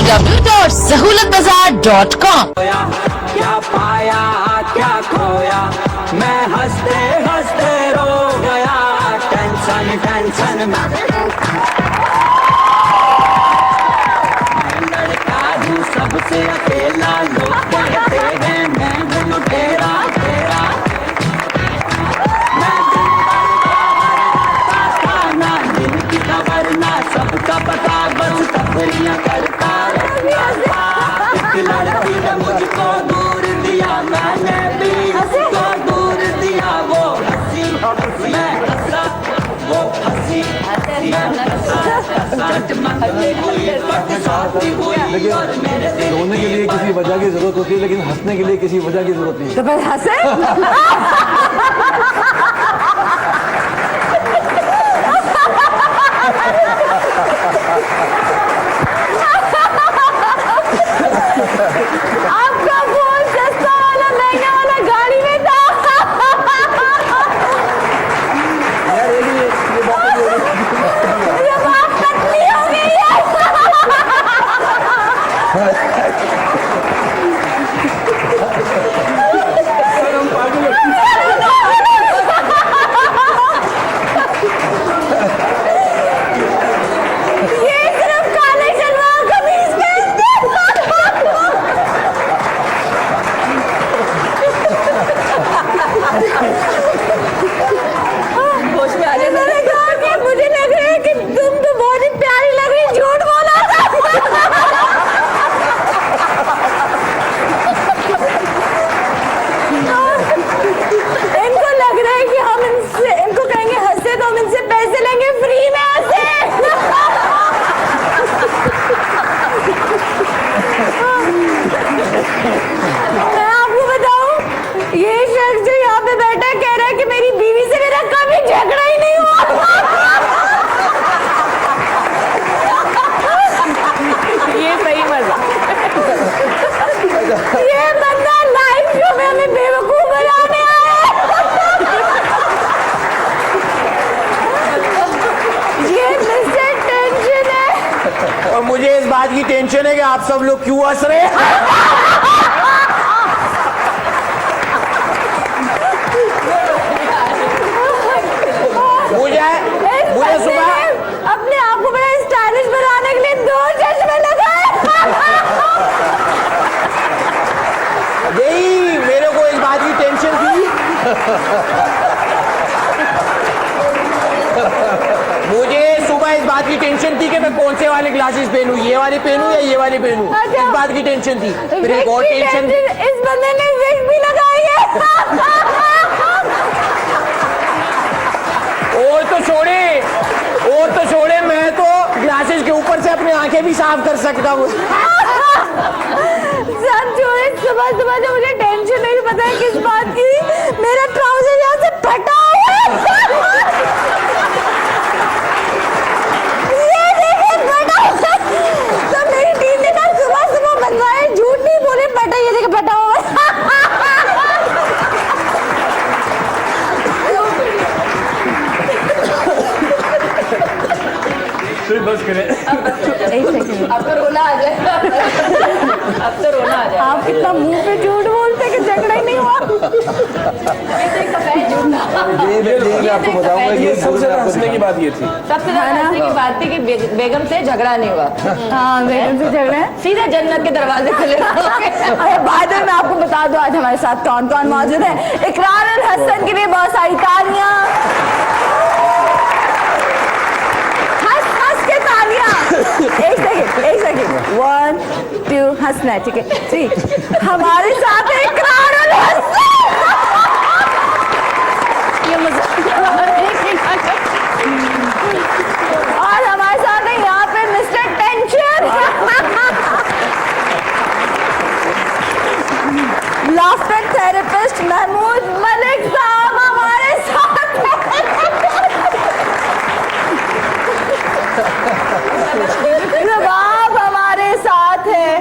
www.sahulatbazaar.com। क्या पाया क्या खोया, मैं हंसते हंसते रो गया, टेंशन टेंशन में लड़का हूँ सबसे अकेला, लोग कहते हैं मैं हूँ लुटेरा तेरा। मैं दिन भर बाहर रहता था, ना दिन की खबर ना सबका पता, बस तफरियां करता रहता था। एक लड़की ने मुझको दूर दिया, मैंने भी उसको दूर दिया। वो हंसी मैं हंसा, वो हंसी मैं हंसा, चटमंगनी हुई बरसाती हुई और मेरे दिल रोने के लिए किसी वजह की जरूरत होती है, लेकिन हंसने के लिए किसी वजह की जरूरत नहीं। तो बस हंसे। आपका फोन सस्ता वाला महंगा वाला गाड़ी में था। यार ये बात ये बात पतली हो गई है। ये सिर्फ काले शलवार कमीज पहनते हैं। होश में आ जाए। मैंने कहा कि मुझे लग रहा है कि तुम तो बहुत ही प्यारी लग रही, झूठ बोला था। इनको लग रहा है कि हम इनको कहेंगे हंसे तो हम इनसे पैसे लेंगे फ्री में हंसे। मैं आपको बताऊं, ये शख्स जो यहाँ पे बैठा है कह रहा है कि मेरी बीवी से मेरा कभी झगड़ा ही नहीं हुआ। ये सही मजा। ये बंदा लाइव शो में हमें बेवकूफ बनाने आया है। ये मिस्टर टेंशन है। और मुझे इस बात की टेंशन है कि आप सब लोग क्यों हंस रहे हैं। मुझे सुबह अपने आप को बड़ा स्टाइलिश बनाने के लिए 2 चश्मे लगाए। यही मेरे को इस बात की टेंशन थी। मुझे सुबह इस बात की टेंशन थी कि मैं कौन से वाले ग्लासेस पहनूं, ये वाले पहनूं या ये वाले पहनूं। अच्छा। इस बात की टेंशन थी। फिर एक और टेंशन, इस बंदे ने विग भी लगाई है। और तो छोड़े मैं तो ग्लासेस के ऊपर से अपनी आंखें भी साफ कर सकता हूँ। सब छोड़े, सुबह सुबह जो मुझे टेंशन नहीं पता है किस बात की, मेरा ट्राउजर यहाँ से फटा हुआ है। ये देखिए फटा हुआ। तो मेरी टीम ने कहा सुबह सुबह बनवाए, झूठ नहीं बोले, फटा, ये देखिए फटा हुआ है। बस करें। एक सेकंड, अब तो रोना आ जाए। अब तो रोना आ जाए। आप इतना मुंह पे झूठ बोलते कि झगड़ा ही नहीं हुआ। ये आपको बताऊंगा, ये सबसे हंसने की बात ये थी। सबसे ज्यादा हंसने की बात थी कि बेगम से झगड़ा नहीं हुआ। हाँ, बेगम से झगड़ा है। सीधे जन्नत के दरवाजे खुले। अरे बाद में मैं आपको बता दूं आज हमारे साथ कौन कौन मौजूद है। इकरार और हसन के लिए बहुत सारी तालियां। हंस हंस के तालियां। एक सेकंड 1 2 हंसना है, ठीक है। 3 हमारे साथ है इकरार और हसन। ये मजा। और हमारे साथ है यहाँ पे mister tension. Laughter therapist Mahmood Malik sahab हमारे साथ हैं। जवाब हमारे साथ है।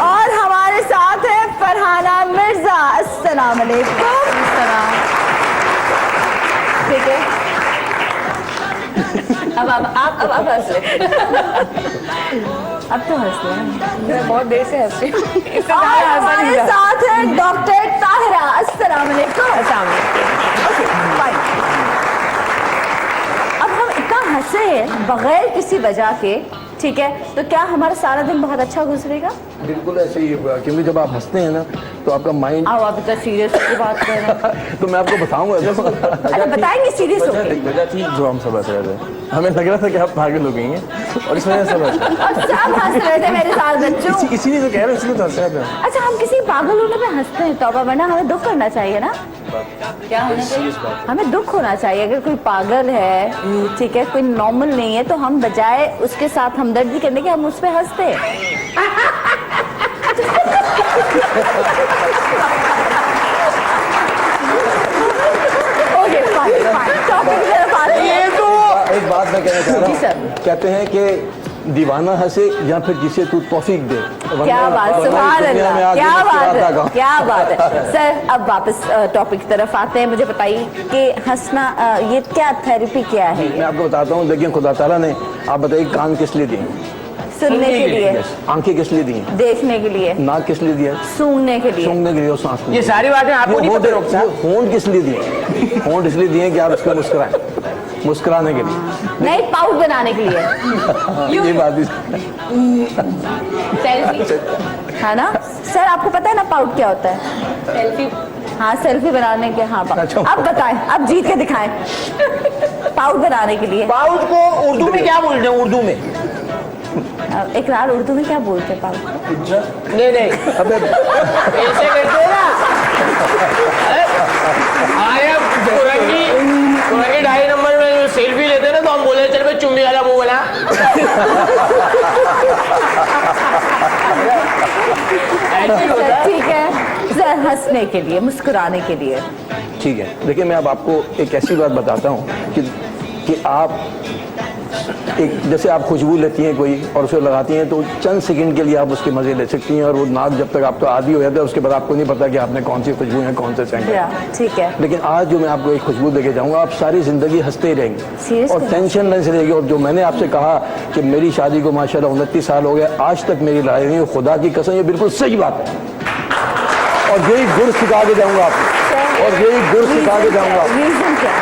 और हमारे साथ है फरहाना मिर्जा। अस्सलाम वालेकुम। ठीक है, अब आप हंस ले। अब तो हंस रहे हैं। मैं बहुत देर से हंस रही हूँ। इससे और ज़्यादा हंसा नहीं हमारे जा। साथ है डॉक्टर ताहिरा। अस्सलाम वालेकुम। Okay, fine. अब हम इतना हंसे हैं बगैर किसी वजह के, ठीक है, तो क्या हमारा सारा दिन बहुत अच्छा गुजरेगा? बिल्कुल ऐसे ही होगा, क्योंकि जब आप हंसते हैं ना तो आपका माइंड आओ, आप इतना सीरियस की बात कर रहे हैं। तो मैं आपको बताऊंगा। अच्छा, बताएंगे सीरियस होके। वजह थी जो हम सब हंस रहे थे, हमें लग रहा था कि आप पागल हो गई हैं और इस वजह से सब हंस रहे अब सब हंस रहे थे मेरे साथ बच्चों। हैं। इसीलिए तो कह रहे हैं, इसलिए तो हंस रहे थे। अच्छा, हम किसी पागल होने पे हंसते हैं, तौबा, वरना हमें दुख करना चाहिए ना। क्या होना चाहिए? हमें दुख होना चाहिए अगर कोई पागल है, ठीक है, कोई नॉर्मल नहीं है, तो हम बजाय उसके साथ हमदर्दी करने के हम उस पर हंसते हैं। ओके, फाइन, टॉपिक की तरफ आते हैं। एक बात मैं कहना चाह जी रहा सर। हूँ, कहते हैं कि दीवाना हंसे या फिर जिसे तू तौफीक दे। क्या बात, सुभान अल्लाह, क्या बात है, क्या बात है। सर, अब वापस टॉपिक की तरफ आते हैं। मुझे बताइए कि हंसना, ये क्या थेरेपी क्या है? मैं आपको बताता हूँ। देखिए, खुदा ताला ने, आप बताइए, कान किस लिए दिए? सुनने के लिए, आंखें किस लिए दी? देखने के लिए, नाक किस लिए दिया? सूंघने के लिए। सूंघने के लिए और सांस लेने के ये लिए। सारी बातें आपको नहीं पता डॉक्टर साहब? होंठ किस लिए दिए? होंठ इसलिए दिए कि आप इसको मुस्कुराएं, मुस्कुराने के लिए। नहीं, पाउट बनाने के लिए, ये बात भी सेल्फी, है ना सर? आपको पता है ना पाउट क्या होता है? सेल्फी। हाँ, सेल्फी बनाने के। हाँ, अच्छा। अब बताएं, अब जीत के दिखाएं। पाउट बनाने के लिए पाउट को उर्दू में क्या बोलते हैं? उर्दू में इकरार उर्दू में क्या बोलते हैं पाउट? नहीं अबे ऐसे कहते हैं ना। आया कुरंगी 2.5 नंबर में सेल्फी लेते हैं ना, तो हम बोले चल भाई चुम्मी वाला मुंह बना। ऐसे होता है। ठीक है सर, हंसने के लिए, मुस्कुराने के लिए। ठीक है, देखिए, मैं अब आपको एक ऐसी बात बताता हूँ कि आप एक, जैसे आप खुशबू लेती हैं कोई और उसे लगाती हैं, तो चंद सेकंड के लिए आप उसके मजे ले सकती हैं, और वो नाक जब तक आपका आदी हो जाता है उसके बाद आपको नहीं पता कि आपने कौन सी खुशबू है, कौन से सेंट है। ठीक है। लेकिन आज जो मैं आपको एक खुशबू देके जाऊंगा, आप सारी जिंदगी हंसते ही रहेंगे Seriously? और टेंशन नहीं रहेगी। और जो मैंने आपसे कहा कि मेरी शादी को माशाल्लाह 29 साल हो गए, आज तक मेरी लड़ाई नहीं हुई, खुदा की कसम, ये बिल्कुल सही बात है। और यही गुर सिखा के जाऊंगा आपको, और यही गुर सिखा के जाऊंगा। रीजन क्या?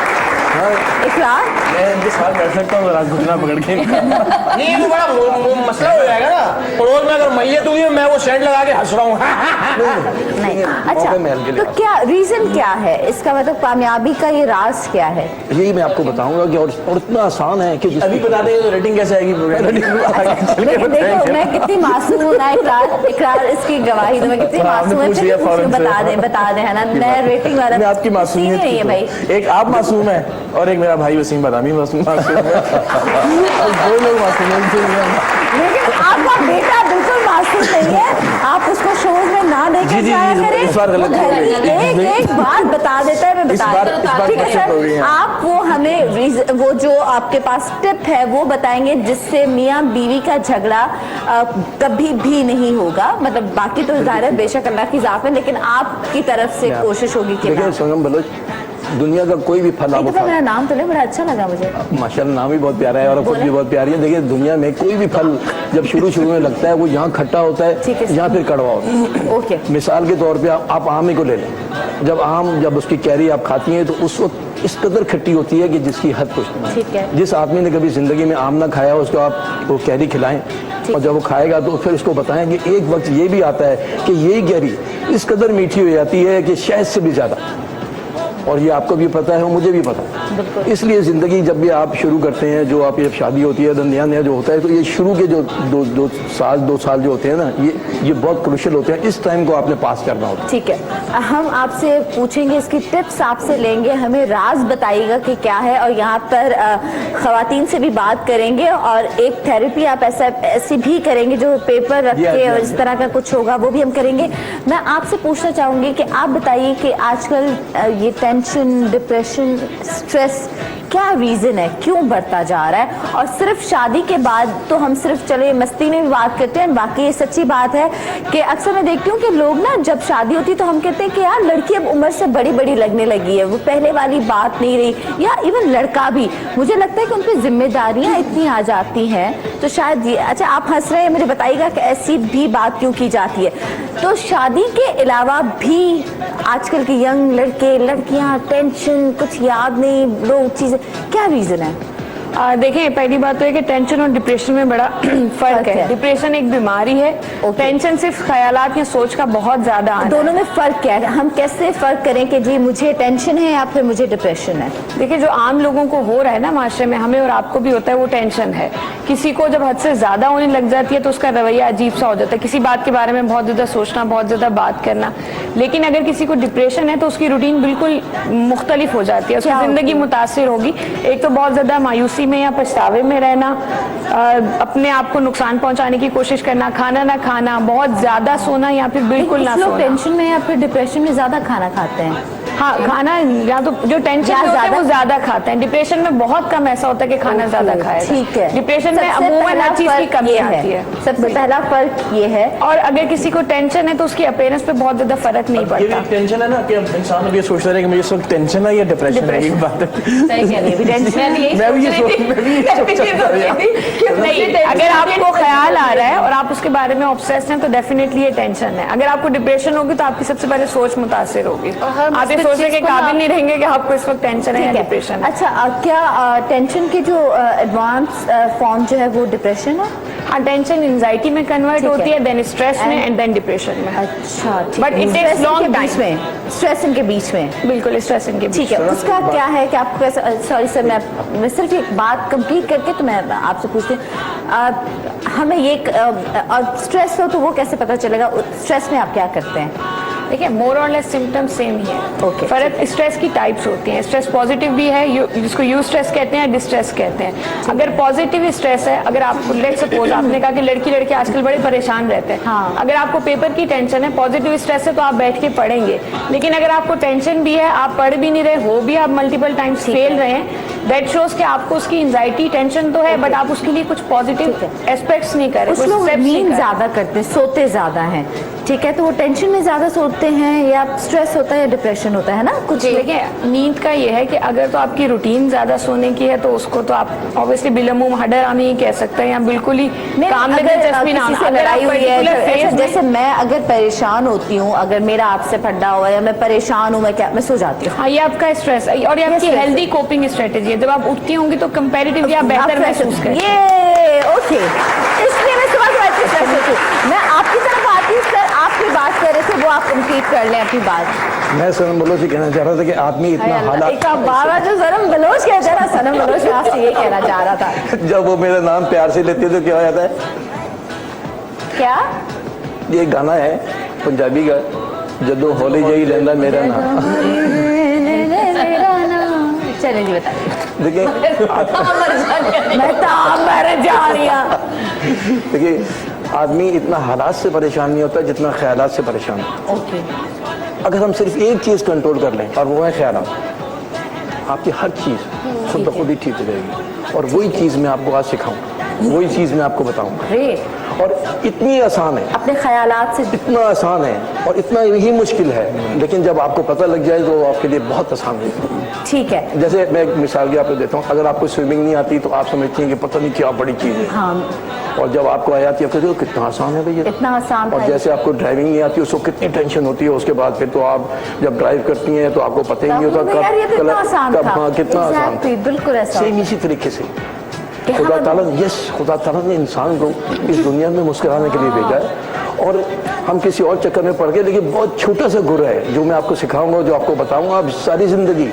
इकरार, मैं इनके साथ बैठ सकता हूँ जरा घुटना पकड़ के। नहीं, वो बड़ा मसला हो जाएगा ना। पड़ोस में अगर मैयत हुई है, मैं वो सेंट लगा के हंस रहा हूँ। नहीं। अच्छा, मौके महल के लिए तो क्या रीजन क्या है इसका? मतलब कामयाबी का ये राज क्या है? यही मैं आपको बताऊंगा कि और इतना आसान है कि अभी बता देंगे तो रेटिंग कैसे आएगी प्रोग्राम? देखो मैं कितनी मासूम हूँ ना। इकरार इसकी गवाही, तो मैं कितनी आपने मासूम है। पूछ लिया फिर फौरन से। बता दे, है ना? मैं रेटिंग वाला मैं आपकी मासूमियत नहीं है भाई। एक आप मासूम है और एक मेरा भाई वसीम बादामी मासूम है। और दो लोग मासूम हैं। लेकिन आपका बेटा बिल्कुल मासूम नहीं है। आप उसको शोज में ना जी, लेकर जी, जाया जी, करें। इस बार गलत हो गई। एक बात बता देता है, मैं इस बता बार देता हूँ। ठीक है बचत हो गई सर, है। आप वो हमें वो जो आपके पास टिप है वो बताएंगे जिससे मियाँ बीवी का झगड़ा कभी भी नहीं होगा। मतलब बाकी तो जाहिर है बेशक अल्लाह की जात है, लेकिन आपकी तरफ से कोशिश होगी कि देखिए ना। संगम बलोच, दुनिया का कोई भी फल आप एक दफा मेरा नाम तो ले, बड़ा अच्छा लगा मुझे। माशाल्लाह नाम भी बहुत प्यारा है और खुद भी बहुत प्यारी है। देखिए, दुनिया में कोई भी फल जब शुरू में लगता है, वो यहाँ खट्टा होता ठीक है है, सर। यहाँ फिर कड़वा होता है। ओके, मिसाल के तौर पे आप आम ही को ले लें। जब उसकी कैरी आप खाती हैं तो उस वक्त इस कदर खट्टी होती है कि जिसकी हद कुछ नहीं। ठीक है। जिस आदमी ने कभी जिंदगी में आम ना खाया उसको आप वो कैरी खिलाएं, और जब वो खाएगा तो फिर उसको बताएं कि एक वक्त ये भी आता है कि यही कैरी इस कदर मीठी हो जाती है कि शहद से भी ज्यादा। और ये आपको भी पता है और मुझे भी पता है। इसलिए ज़िंदगी जब भी आप शुरू करते हैं, जो आप ये शादी होती है, नया नया जो होता है, तो ये शुरू के जो दो साल जो होते हैं ना, ये बहुत क्रूशियल होते हैं। इस टाइम को आपने पास करना होता है। ठीक है, हम आपसे पूछेंगे, इसकी टिप्स आपसे लेंगे, हमें राज बताइएगा कि क्या है। और यहाँ पर खवातीन से भी बात करेंगे और एक थेरेपी आप ऐसी भी करेंगे जो पेपर रख के और इस तरह का कुछ होगा, वो भी हम करेंगे। मैं आपसे पूछना चाहूँगी कि आप बताइए कि आजकल ये 10 टेंशन, डिप्रेशन, स्ट्रेस क्या रीजन है, क्यों बढ़ता जा रहा है? और सिर्फ शादी के बाद तो हम सिर्फ चले मस्ती में भी बात करते हैं, बाकी ये सच्ची बात है कि अक्सर मैं देखती हूँ कि लोग ना जब शादी होती है तो हम कहते हैं कि यार लड़की अब उम्र से बड़ी बड़ी लगने लगी है, वो पहले वाली बात नहीं रही, या इवन लड़का भी। मुझे लगता है कि उन पर जिम्मेदारियां इतनी आ जाती हैं तो शायद ये। अच्छा, आप हंस रहे हैं, मुझे बताइएगा कि ऐसी भी बात क्यों की जाती है? तो शादी के अलावा भी आजकल के यंग लड़के लड़कियां टेंशन, कुछ याद नहीं, लोग चीजें, क्या रीजन है? देखिए, पहली बात तो है कि टेंशन और डिप्रेशन में बड़ा फर्क है। डिप्रेशन एक बीमारी है, टेंशन सिर्फ ख्यालात या सोच का बहुत ज्यादा आना है। दोनों में फर्क क्या है? हम कैसे फर्क करें कि जी मुझे टेंशन है या फिर मुझे डिप्रेशन है? देखिए, जो आम लोगों को हो रहा है ना माशरे में, हमें और आपको भी होता है, वो टेंशन है। किसी को जब हद से ज्यादा होने लग जाती है तो उसका रवैया अजीब सा हो जाता है, किसी बात के बारे में बहुत ज्यादा सोचना, बहुत ज्यादा बात करना। लेकिन अगर किसी को डिप्रेशन है तो उसकी रूटीन बिल्कुल मुख्तलिफ हो जाती है, उसकी जिंदगी मुतासिर होगी। एक तो बहुत ज्यादा मायूसी में या पछतावे में रहना, अपने आप को नुकसान पहुंचाने की कोशिश करना, खाना ना खाना, बहुत ज्यादा सोना या फिर बिल्कुल ना सोना। टेंशन में या फिर डिप्रेशन में ज्यादा खाना खाते हैं? हाँ, खाना या तो जो टेंशन में होता है वो ज्यादा खाते हैं। डिप्रेशन में बहुत कम ऐसा होता है कि खाना ज्यादा खाए। ठीक है, डिप्रेशन में अमूमन हर चीज की कमी आती है। सबसे पहला फर्क ये है। और अगर किसी को टेंशन है तो उसकी अपीयरेंस पे बहुत ज्यादा फर्क नहीं पड़ता। ये टेंशन है ना कि अब इंसान अब ये सोचता है कि मुझे इस वक्त टेंशन है या डिप्रेशन है, ये बात है। अगर आपको ख्याल आ रहा है और आप उसके बारे में ऑब्सेस्ड हैं तो डेफिनेटली ये टेंशन है। अगर आपको डिप्रेशन होगी तो आपकी सबसे पहले सोच मुतासिर होगी, आप ये सोचने के काबिल नहीं रहेंगे कि आपको इस वक्त टेंशन है या डिप्रेशन। अच्छा, क्या टेंशन की जो एडवांस फॉर्म जो है वो डिप्रेशन है? हाँ, टेंशन एंजाइटी में कन्वर्ट होती है, देन स्ट्रेस में एंड देन डिप्रेशन में। अच्छा, but it takes long time. Stress इनके बीच में, बिल्कुल स्ट्रेस इनके बीच। ठीक है, उसका क्या है कि आपको कैसे? सॉरी सर, मैं सिर्फ एक बात कंप्लीट करके तो मैं आपसे पूछती हूँ, हमें ये और स्ट्रेस हो तो वो कैसे पता चलेगा? स्ट्रेस में आप क्या करते हैं? देखिए, मोर और लेस सिम्टम्स सेम ही है। Okay. फर्क स्ट्रेस की टाइप्स होती हैं। स्ट्रेस पॉजिटिव भी है, जिसको यू स्ट्रेस कहते हैं, डिस्ट्रेस कहते हैं। अगर पॉजिटिव स्ट्रेस है, अगर आप लेट सपोज आपने कहा कि लड़के आजकल बड़े परेशान रहते हैं, हाँ। अगर आपको पेपर की टेंशन है, पॉजिटिव स्ट्रेस है तो आप बैठ के पढ़ेंगे। लेकिन अगर आपको टेंशन भी है, आप पढ़ भी नहीं रहे हो, भी आप मल्टीपल टाइम्स फेल रहे हैं, दैट शोज कि आपको उसकी एंजाइटी टेंशन तो है, बट आप उसके लिए कुछ पॉजिटिव एस्पेक्ट्स नहीं कर रहे। कुछ लोग नींद ज्यादा करते हैं, सोते ज्यादा हैं, ठीक है, तो वो टेंशन में ज्यादा सोते हैं, या स्ट्रेस होता है या डिप्रेशन होता है ना कुछ। देखिए, नींद का ये है कि अगर तो आपकी रूटीन ज्यादा सोने की है तो उसको तो आप ऑब्वियसली बिलमुम हडरामी ही कह सकते हैं, या बिल्कुल ही काम में दिलचस्पी ना होना। लड़ाई हुई है, जैसे मैं अगर परेशान होती हूँ, अगर मेरा आपसे फड्डा हुआ है या मैं परेशान हूँ, मैं सो जाती हूँ। हाँ, ये आपका स्ट्रेस है और ये आपकी हेल्दी कोपिंग स्ट्रेटेजी है। जब आप उठती होंगी तो कंपैरेटिवली आप बेहतर महसूस करेंगे। ये ओके, इसलिए मैं सुबह स्ट्रेस होती हूँ। मैं आपकी तरफ आती हूँ सर, आप कोई बात कर रहे थे वो आप कंप्लीट कर लें अपनी बात। मैं सनम बलोच कहना चाह रहा था कि आदमी इतना हालात, बाबा जो सनम बलोच कहते हैं ना, सनम बलोच मैं आपसे ये कहना चाह रहा था। जब वो मेरा नाम प्यार से लेती है तो क्या हो जाता है? क्या? ये गाना है पंजाबी का, जदों होली जई लेंदा मेरा नाम। चलें जी, बताइए। देखिए मैं तो मर जा रही हूँ। देखिए, आदमी इतना हालात से परेशान नहीं होता जितना ख्यालात से परेशान है। ओके, अगर हम सिर्फ एक चीज कंट्रोल कर लें और वो है ख्यालात, आपकी हर चीज खुद ब खुद ही ठीक हो जाएगी। और वही चीज मैं आपको आज सिखाऊंगा, वही चीज मैं आपको बताऊंगा। ग्रेट। और इतनी आसान है, अपने ख्यालात से इतना आसान है और इतना ही मुश्किल है, लेकिन जब आपको पता लग जाए तो आपके लिए बहुत आसान है। ठीक है, जैसे मैं एक मिसाल की आपको देता हूँ, अगर आपको स्विमिंग नहीं आती तो आप समझती हैं कि पता नहीं क्या बड़ी चीज़ है। हाँ। और जब आपको आ जाती है कहते हो कितना आसान है भैया, इतना आसान। और जैसे आपको ड्राइविंग नहीं आती उसको कितनी टेंशन होती है उसके बाद, फिर तो आप जब ड्राइव करती हैं तो आपको पता ही नहीं होता कब कितना आसान था। बिल्कुल ऐसा। सेम इसी तरीके से खुदा ताला ने इंसान को इस दुनिया में मुस्कुराने के लिए भेजा है, और हम किसी और चक्कर में पड़ गए। लेकिन बहुत छोटा सा गुर है जो मैं आपको सिखाऊंगा, जो आपको बताऊंगा, आप सारी जिंदगी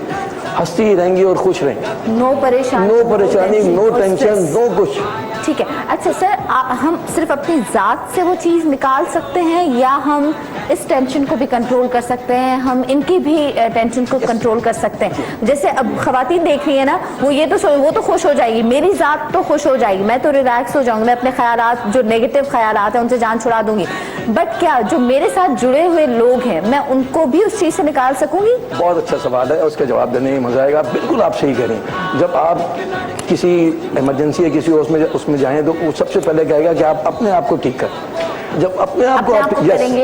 हंसती ही रहेंगी और खुश रहेंगी। नो परेशानी, नो टेंशन, नो कुछ। ठीक है। अच्छा सर, हम सिर्फ अपनी जात से वो चीज़ निकाल सकते हैं या हम इस टेंशन को भी कंट्रोल कर सकते हैं, हम इनकी भी टेंशन को कंट्रोल कर सकते हैं? जैसे अब खवातीन देख रही है ना, वो तो खुश हो जाएगी, मेरी जात तो खुश हो जाएगी, मैं तो रिलैक्स हो जाऊंगी, मैं अपने ख्यालात जो नेगेटिव ख्यालात हैं उनसे जान छुड़ा दूंगी। बट क्या जो मेरे साथ जुड़े हुए लोग हैं मैं उनको भी उस चीज से निकाल सकूंगी? बहुत अच्छा सवाल है, उसका जवाब देने में मजा आएगा। बिल्कुल आप सही करें। जब आप किसी इमरजेंसी या किसी उसमें जाएं तो वो सबसे पहले कहेगा कि आप अपने आप को ठीक करें। जब अपने आप को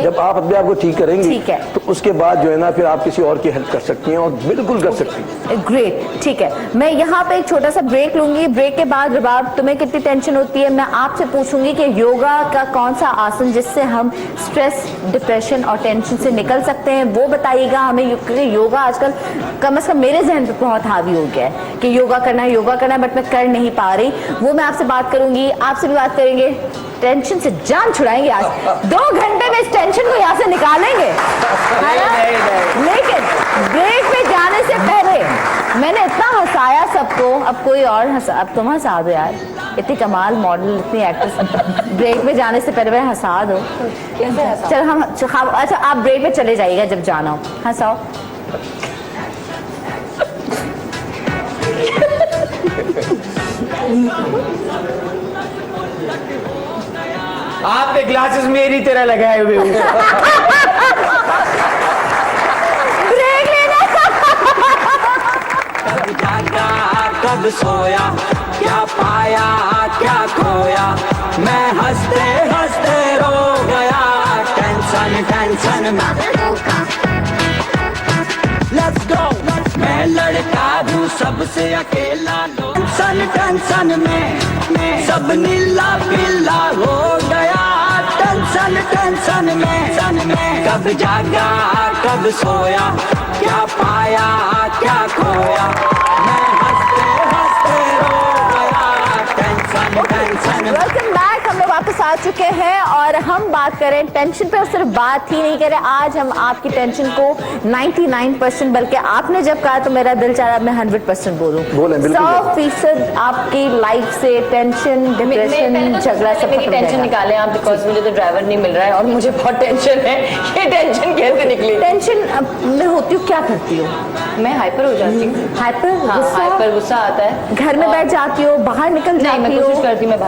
जब आप अपने आप को ठीक करेंगे, ठीक है, तो उसके बाद जो है ना फिर आप किसी और की हेल्प कर सकती हैं, और बिल्कुल कर सकती हैं। ग्रेट, ठीक है। मैं यहाँ पे एक छोटा सा ब्रेक लूंगी। ब्रेक के बाद रबाब तुम्हें कितनी टेंशन होती है मैं आपसे पूछूंगी कि योगा का कौन सा आसन जिससे हम स्ट्रेस, डिप्रेशन और टेंशन से निकल सकते हैं वो बताइएगा हमें, क्योंकि योगा आजकल कम से कम मेरे जहन पे बहुत हावी हो गया है कि योगा करना है, बट मैं कर नहीं पा रही। वो मैं आपसे बात करूंगी, आपसे भी बात करेंगे। टेंशन से जान छुड़ाएंगे आज। 2 घंटे में इस टेंशन को यहाँ से निकालेंगे, है ना? लेकिन ब्रेक में जाने से पहले मैंने इतना हंसाया सबको, अब कोई और हंसा, अब तुम हंसा दो यार। इतनी कमाल मॉडल, इतनी एक्ट्रेस, ब्रेक में जाने से पहले मैं हंसा दो। चलो हम अच्छा आप ब्रेक में चले जाइएगा जब जाना हो, हंसाओ। आपने ग्लासेस मेरी तरह लगाए हुए हैं। ब्रेक लेना। कब जागा कब सोया, क्या पाया क्या खोया, मैं हंसते हंसते रो गया, टेंशन में। Let's go, मैं लड़का हूँ सबसे अकेला, टेंशन में सब नीला पीला हो गया, टेंशन में। कब जागा कब सोया, क्या पाया क्या खोया, मैं हंसते हंसते रो गया, टेंशन में। वेलकम बैक, हम लोग वापस आ चुके हैं और हम बात करें टेंशन पे। और सिर्फ बात ही नहीं करें, आज हम आपकी टेंशन को 99% बल्कि आपने जब कहा तो मेरा दिल चाहा मैं 100% बोलूं। 100% आपकी लाइफ से टेंशन, डिप्रेशन, झगड़ा सब मेरी टेंशन निकालें आप, बिकॉज मुझे तो ड्राइवर नहीं मिल रहा है और मुझे बहुत टेंशन है। ये टेंशन कैसे निकली? टेंशन में होती हूँ, क्या करती हो? मैं हाइपर हो जाती हूँ। हाइपर गुस्सा आता है। घर में बैठ जाती हो, बाहर निकल नहीं, मैं जाती हो? कोशिश करती हूँ मैं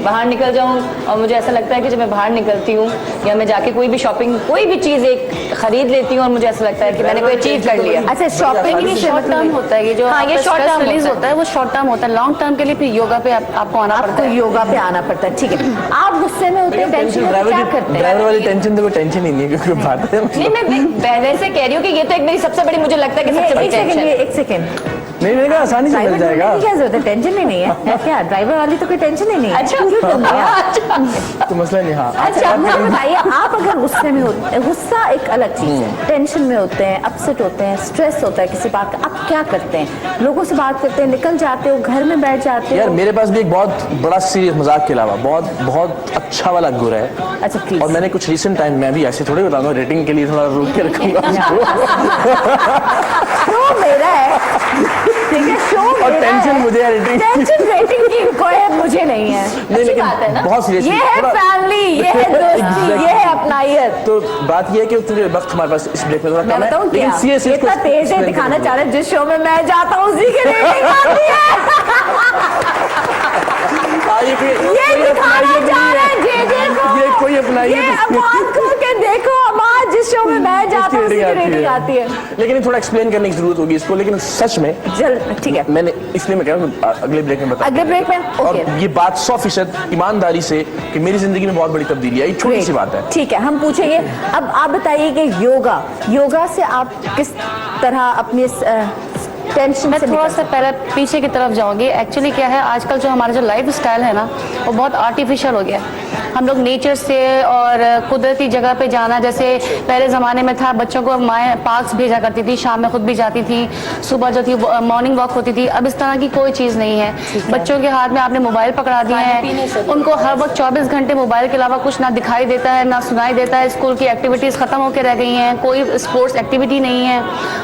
बाहर निकल जाऊँ और मुझे ऐसा लगता है कि जब मैं बाहर निकलती हूँ या मैं जाके कोई भी शॉपिंग, कोई भी चीज एक खरीद लेती हूँ और मुझे ऐसा लगता है कि मैंने कोई अचीव कर लिया। अच्छा, शॉपिंग नहीं, शॉर्ट टर्म होता है ये जो, हाँ, ये शॉर्ट टर्म रिलीज होता है, वो शॉर्ट टर्म होता है। लॉन्ग टर्म के लिए फिर योगा पे आपको आना पड़ता है। योगा पे आना पड़ता है, ठीक है। आप गुस्से में होते हैं, टेंशन में क्या करते हैं? ड्राइवर वाली टेंशन तो कोई टेंशन ही नहीं है, क्योंकि बात है नहीं, मैं वैसे कह रही हूँ कि ये तो एक मेरी सबसे बड़ी, मुझे लगता है कि सबसे बड़ी टेंशन है। एक सेकंड, नहीं, मैंने कहा आसानी से मिल जाएगा। क्या जरूरत है, टेंशन ही नहीं है क्या? ड्राइवर वाली तो कोई टेंशन ही नहीं है। अच्छा, तो मसला नहीं। हाँ, अच्छा, मुझे बताइए, आप अगर गुस्से में होते हैं, गुस्सा एक अलग चीज है, टेंशन में होते हैं, अपसेट होते हैं, स्ट्रेस होता है किसी बात का, आप क्या करते हैं? लोगों से बात करते हैं, निकल जाते हो, घर में बैठ जाते हो? यार मेरे पास भी एक बहुत बड़ा सीरियस मजाक के अलावा बहुत अच्छा वाला गुर है। अच्छा, प्लीज। और मैंने कुछ रिसेंट टाइम में भी ऐसे थोड़े बताऊंगा, रेटिंग के लिए थोड़ा रोक के रखूंगा शो मेरा है, ठीक है, शो और मेरा टेंशन है। मुझे है, रेटिंग की कोई मुझे नहीं है। नहीं, लेकिन बात है ना? बहुत सीरियस, ये है फैमिली, ये है दोस्ती, ये है अपनाइत। तो बात ये है कि क्योंकि वक्त हमारे पास इस ब्रेक में थोड़ा मैं कम है, बताऊं लेकिन क्या, सीरियस इतना तेज है दिखाना चाह रहे हैं, जिस शो में मैं जाता हूँ उसी की रेटिंग आती है। ये दिखाना चाह रहे हैं जे को, ये कोई अपनाइए, ये अमाद को के देखो, अमाद जिस शो में मैं जाता हूँ उसी की रेटिंग आती है। लेकिन थोड़ा एक्सप्लेन करने की जरूरत होगी इसको, लेकिन सच में जल्द, ठीक है, मैंने इसलिए मैं कह रहा हूँ अगले ब्रेक में बता, अगले ब्रेक में। और ओके, ये बात 100% ईमानदारी से कि मेरी जिंदगी में बहुत बड़ी तब्दीली आई, छोटी सी बात है। ठीक है, हम पूछेंगे। अब आप बताइए कि योगा से आप किस तरह अपनी टेंशन मैं से थोड़ा सा पहले पीछे की तरफ जाऊंगी। एक्चुअली क्या है, आजकल जो हमारा जो लाइफ स्टाइल है ना, वो बहुत आर्टिफिशियल हो गया है। हम लोग नेचर से और कुदरती जगह पे जाना, जैसे पहले ज़माने में था, बच्चों को माएँ पार्क्स भेजा करती थी, शाम में खुद भी जाती थी, सुबह जो थी मॉर्निंग वॉक होती थी। अब इस तरह की कोई चीज़ नहीं है। बच्चों के हाथ में आपने मोबाइल पकड़ा दिए हैं, उनको हर वक्त 24 घंटे मोबाइल के अलावा कुछ ना दिखाई देता है ना सुनाई देता है। स्कूल की एक्टिविटीज़ ख़त्म होकर रह गई हैं, कोई स्पोर्ट्स एक्टिविटी नहीं है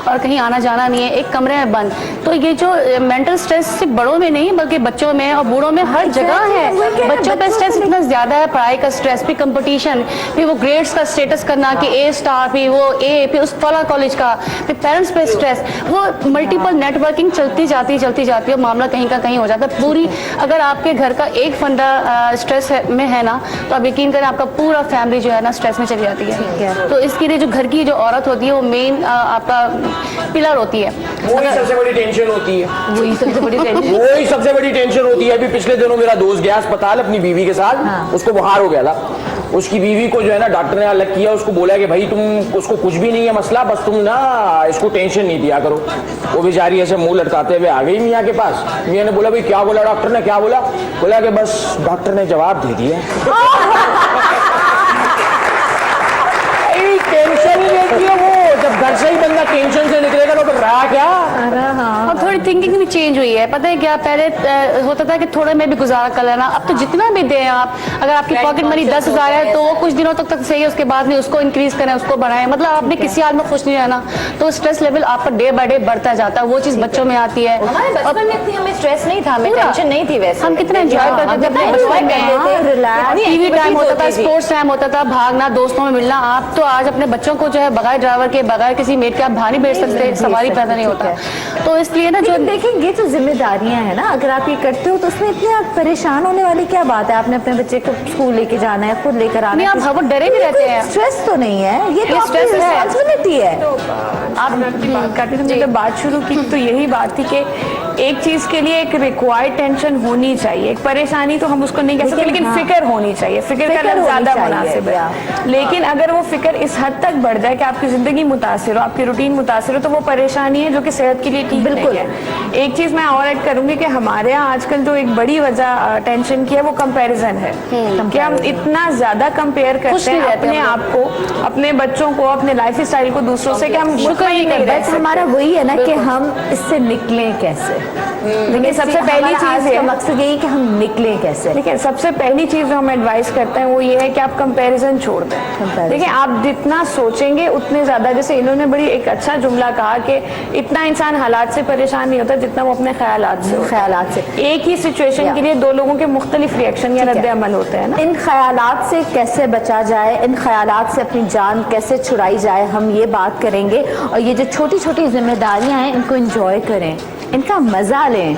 और कहीं आना जाना नहीं है, एक कमरे में बंद। तो ये जो मेंटल स्ट्रेस सिर्फ बड़ों में नहीं बल्कि बच्चों में और बूढ़ों में हर जगह है। बच्चों पे स्ट्रेस इतना ज़्यादा है, पढ़ाई का स्ट्रेस, फिर कंपटीशन, फिर वो ग्रेड्स का स्टेटस करना कि ए स्टार, फिर वो ए, फिर उस वाला कॉलेज का, फिर पेरेंट्स पे स्ट्रेस, वो मल्टीपल नेटवर्किंग चलती जाती है, मामला कहीं का कहीं हो जाता है। पूरी अगर आपके घर का एक फंडा स्ट्रेस में है ना, तो आप यकीन करें आपका पूरा फैमिली जो है ना स्ट्रेस में चली जाती है। तो इसके लिए जो घर की जो औरत होती है वो मेन आपका पिलर होती है। वही सबसे बड़ी टेंशन होती है, वही सबसे बड़ी टेंशन वही सबसे बड़ी टेंशन होती है। अभी पिछले दिनों मेरा दोस्त गया अस्पताल अपनी बीवी के साथ, उसको बुखार हो गया था। उसकी बीवी को जो है ना डॉक्टर ने अलग किया, उसको बोला कि भाई तुम उसको कुछ भी नहीं है मसला, बस तुम ना इसको टेंशन नहीं दिया करो। वो बेचारी ऐसे मुंह लटकाते हुए आ गई मियाँ के पास। मियाँ ने बोला भाई क्या बोला डॉक्टर ने, क्या बोला? बोला कि बस डॉक्टर ने जवाब दे दिया। टेंशन ही लेती है वो, जब घर से ही बंदा टेंशन से निकलेगा तो फिर रहा क्या। और थोड़ी थिंकिंग भी चेंज हुई है। पता है क्या, पहले होता था कि थोड़े में भी गुजारा कर लेना, अब तो जितना भी दें आप, अगर आपकी पॉकेट मनी 10,000 है तो वो कुछ दिनों तक सही है, उसके बाद में उसको इंक्रीज करें, उसको बढ़ाएं। मतलब आपने किसी हाल में खुश नहीं रहना, तो स्ट्रेस लेवल आपका डे बाय डे बढ़ता जाता है। वो चीज बच्चों में आती है। हमारे बचपन में इतनी हमें स्ट्रेस नहीं था, हमें टेंशन नहीं थी वैसे। हम कितना एंजॉय करते थे बचपन में, टीवी टाइम होता था, स्पोर्ट्स टाइम होता था, भागना, दोस्तों में मिलना। आप तो आज अपने बच्चों को जो है बगैर ड्राइवर के, बगैर किसी मेट के आप बाहर नहीं भेज सकते, सवारी पैदा नहीं होता। तो इसलिए ना जो देखेंगे जो जिम्मेदारियां हैं ना, अगर आप ये करते हो तो उसमें इतने आप परेशान होने वाली क्या बात है? आपने अपने बच्चे को स्कूल लेके जाना है, खुद लेकर आना है, आप बहुत डरे भी रहते हैं। स्ट्रेस तो नहीं है, ये तो स्ट्रेस है, रिस्पांसिबिलिटी है। आप बात करते थे, जब बात शुरू की तो यही बात थी कि एक चीज के लिए एक रिक्वायर्ड टेंशन होनी चाहिए। एक परेशानी तो हम उसको नहीं कह सकते, लेकिन फिक्र होनी चाहिए। फिक्र का लफ्ज़ ज्यादा मुनासिब है। लेकिन अगर वो फिक्र इस हद तक बढ़ जाए कि आपकी जिंदगी मुतासिर हो, आपकी रूटीन मुतासिर हो, तो वो परेशानी है जो कि सेहत के लिए ठीक नहीं है। एक चीज मैं और ऐड करूंगी कि हमारे यहाँ आजकल जो एक बड़ी वजह टेंशन की है वो कंपैरिजन है कि हम इतना ज्यादा कंपेयर करते हैं अपने आप को, अपने बच्चों को, अपने लाइफ स्टाइल को दूसरों से कि हम शुक्र ही नहीं रह सकते। हमारा वही है ना कि हम इससे निकलें कैसे। लेकिन सबसे पहली चीज है, मकसद यही कि हम निकलें कैसे। देखिए सबसे पहली चीज जो हम एडवाइस करते हैं वो ये है कि आप कंपैरिजन छोड़ दें। देखिए आप जितना सोचेंगे उतने ज्यादा, जैसे इन्होंने बड़ी एक अच्छा जुमला कहा कि इतना इंसान हालात से परेशान नहीं होता जितना वो अपने ख्यालात से। एक ही सिचुएशन के लिए दो लोगों के मुख्तलिफ रिएक्शन या रद्द अमल होते हैं ना। इन ख्यालात से कैसे बचा जाए, इन ख्यालात से अपनी जान कैसे छुड़ाई जाए, हम ये बात करेंगे। और ये जो छोटी छोटी जिम्मेदारियां हैं इनको एंजॉय करें, इनका मजा लें।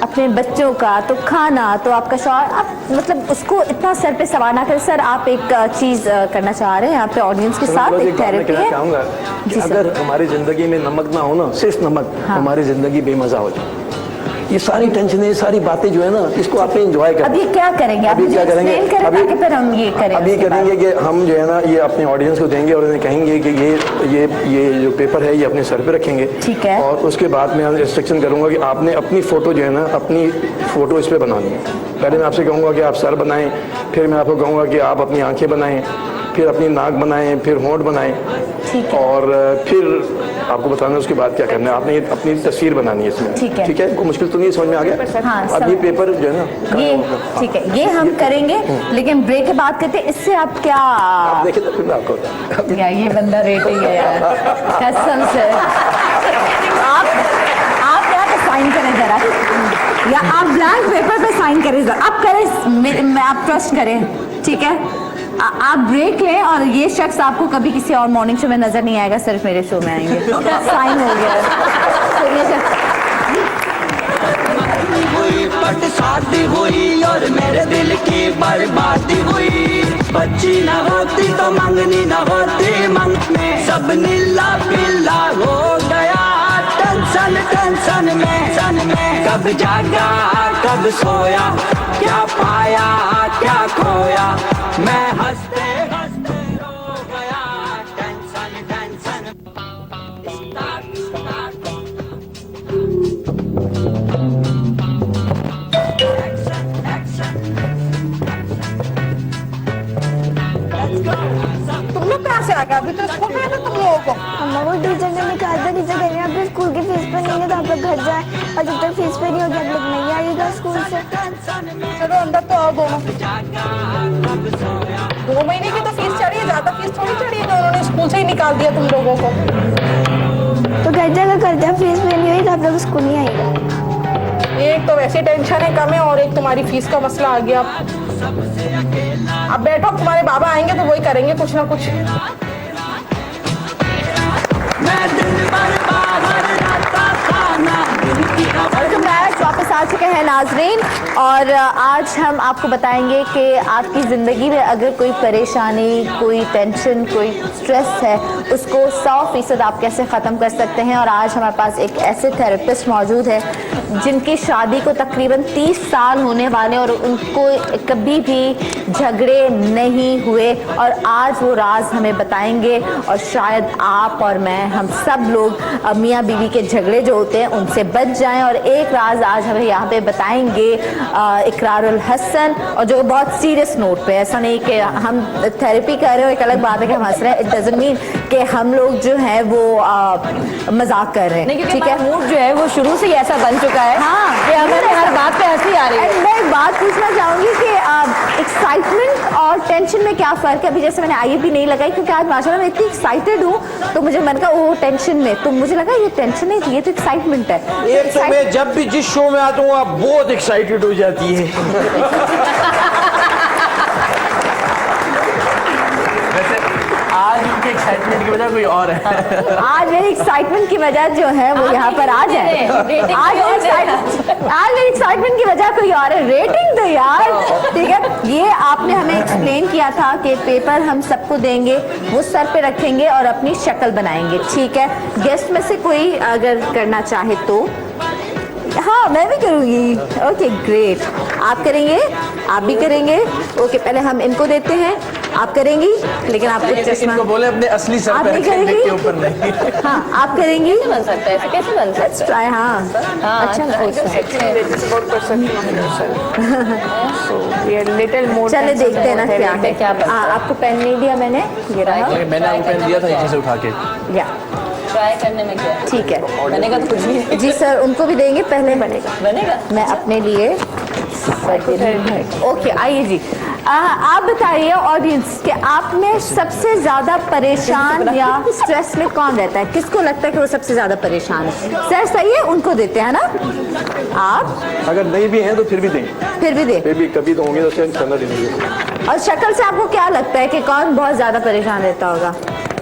अपने बच्चों का तो खाना, तो आपका शौहर, आप मतलब उसको इतना सर पे सवार ना करें। सर आप एक चीज करना चाह रहे हैं यहाँ पे ऑडियंस के साथ, एक थेरेपी है। चाहूंगा कि अगर हमारी जिंदगी में नमक ना हो ना, सिर्फ नमक, हमारी जिंदगी बेमजा हो जाए। ये सारी टेंशन, ये सारी बातें जो है ना, इसको आप एंजॉय करें। अब ये क्या करेंगे? अभी क्या करेंगे? ताकि फिर हम ये करें। अभी करेंगे कि हम जो है ना ये अपने ऑडियंस को देंगे और उन्हें कहेंगे कि ये जो पेपर है ये अपने सर पे रखेंगे। ठीक है। और उसके बाद मैं इंस्ट्रक्शन करूंगा कि आपने अपनी फोटो जो है ना, अपनी फोटो इस पे बनानी है। पहले मैं आपसे कहूँगा कि आप सर बनाएं, फिर मैं आपको कहूँगा कि आप अपनी आंखें बनाएं, फिर अपनी नाक बनाएं, फिर होंठ बनाएं, और फिर आपको बताना उसके बाद क्या करना है। आपने अपनी तस्वीर बनानी है इसमें। ठीक है, कोई मुश्किल तो नहीं समझ में आ गया? हाँ, अब ये पेपर जो है ना, ये ठीक है, ये हम करेंगे। लेकिन ब्रेक के बाद करते हैं, इससे आप क्या आप देखें तो फिर मैं आपको बताऊं। यार ये बंदा रेटिंग है यार, कसम से। आप यहाँ पे साइन करें जरा, या आप ब्लैंक पेपर पे साइन करें जरा। आप करें, मैं आप ट्रस्ट करें, ठीक है? आप ब्रेक लें और ये शख्स आपको कभी किसी और मॉर्निंग शो में नजर नहीं आएगा, सिर्फ मेरे शो में आएंगे। साइन हो गया। तो ये शख्स हुई बट शादी हुई और मेरे दिल की बर्बादी हुई। बच्ची न होती तो मंगनी न होती, मंग में सब नीला पीला हो गया। टेंशन में कब जागा कब सोया, क्या पाया क्या खोया, मैं हंसते हंसते रो गया। टेंशन तुम लोग कहाँ से आ गए? अभी तो स्कूल में है ना तुम लोगों को। अम्मा को टीचर ने भी कहा था, टीचर कह रही है आप स्कूल की फीस पे नहीं है तो आप लोग घर जाए, और जब तक फीस पे नहीं होगी आप लोग नहीं आइएगा स्कूल से। चलो अंदर तो आओ दोनों। 2 महीने की तो फीस चढ़ी है, ज्यादा फीस थोड़ी चढ़ी है जो उन्होंने स्कूल से ही निकाल दिया तुम लोगों को। तो घर जाकर कर दिया, फीस पे नहीं हुई तो आप लोग स्कूल नहीं आइएगा। एक तो वैसे टेंशन है कम है, और एक तुम्हारी फीस का मसला आ गया। अब बैठो, तुम्हारे बाबा आएंगे तो वही करेंगे कुछ ना कुछ। मैं दिन भर बाहर रहता था ना दिन की खबर वेलकम बैक, वापस आ चुके हैं नाजरीन। और आज हम आपको बताएंगे कि आपकी ज़िंदगी में अगर कोई परेशानी, कोई टेंशन, कोई स्ट्रेस है, उसको 100% आप कैसे ख़त्म कर सकते हैं। और आज हमारे पास एक ऐसे थेरेपिस्ट मौजूद है जिनकी शादी को तकरीबन 30 साल होने वाले और उनको कभी भी झगड़े नहीं हुए, और आज वो राज हमें बताएंगे। और शायद आप और मैं, हम सब लोग मियाँ बीवी के झगड़े जो होते हैं उनसे बच जाएं। और एक राज आज हमें यहाँ पे बताएंगे इकरारुल हसन, और जो बहुत सीरियस नोट पे, ऐसा नहीं कि हम थेरेपी कर रहे हो, एक अलग बात है कि हम हंस रहे हैं, इट डजंट मीन कि हम लोग जो है वो मजाक कर रहे हैं, ठीक है। मूड जो है वो शुरू से ही ऐसा बन चुका है कि हमें हर बात पे हंसी आ रही है। मैं एक बात पूछना चाहूंगी कि एक्साइटमेंट और टेंशन में क्या फर्क है। अभी जैसे मैंने IUP नहीं लगाई क्योंकि आज माशाल्लाह मैं इतनी एक्साइटेड हूँ, तो मुझे मन का वो टेंशन में, तो मुझे लगा ये टेंशन नहीं थी, ये तो एक्साइटमेंट है। एक तो मैं जब भी जिस शो में आता हूँ आप बहुत एक्साइटेड हो जाती है। आज उनके एक्साइटमेंट की वजह कोई और है। आज मेरी एक्साइटमेंट की वजह जो है वो यहाँ पर आ जाए। आज मेरी एक्साइटमेंट की वजह कोई और है। रेटिंग दो यार, ठीक है। ये आपने हमें एक्सप्लेन किया था कि पेपर हम सबको देंगे, वो सर पे रखेंगे और अपनी शक्ल बनाएंगे, ठीक है। गेस्ट में से कोई अगर करना चाहे तो, हाँ मैं भी करूँगी। ओके ग्रेट, आप करेंगे, आप भी करेंगे। ओके पहले हम इनको देते हैं, आप करेंगी, लेकिन आपको चश्मा इनको बोले अपने असली सर आप पे नहीं रखें, करेंगी? के ऊपर नहीं। हाँ आप करेंगी, बन सकता है, ऐसे कैसे बन सकता है? ट्राई। हाँ अच्छा लिटिल मोर। चले देखते हैं ना क्या है। क्या बनता है। आपको पेन नहीं दिया मैंने, ये रहा। मैंने आपको पेन दिया था नीचे से उठा के। या ट्राई करने में क्या ठीक है, बनेगा तो कुछ भी जी सर उनको भी देंगे, पहले बनेगा। मैं अपने लिए। ओके आइए जी, आप बताइए ऑडियंस कि आप में सबसे ज्यादा परेशान या स्ट्रेस में कौन रहता है, किसको लगता है कि वो सबसे ज्यादा परेशान है। सर सही है, उनको देते हैं ना आप, अगर नहीं भी हैं तो फिर भी दें, फिर भी दे। फिर भी कभी तो होंगे तो शायद करना देंगे। और शक्ल से आपको क्या लगता है कि कौन बहुत ज्यादा परेशान रहता होगा?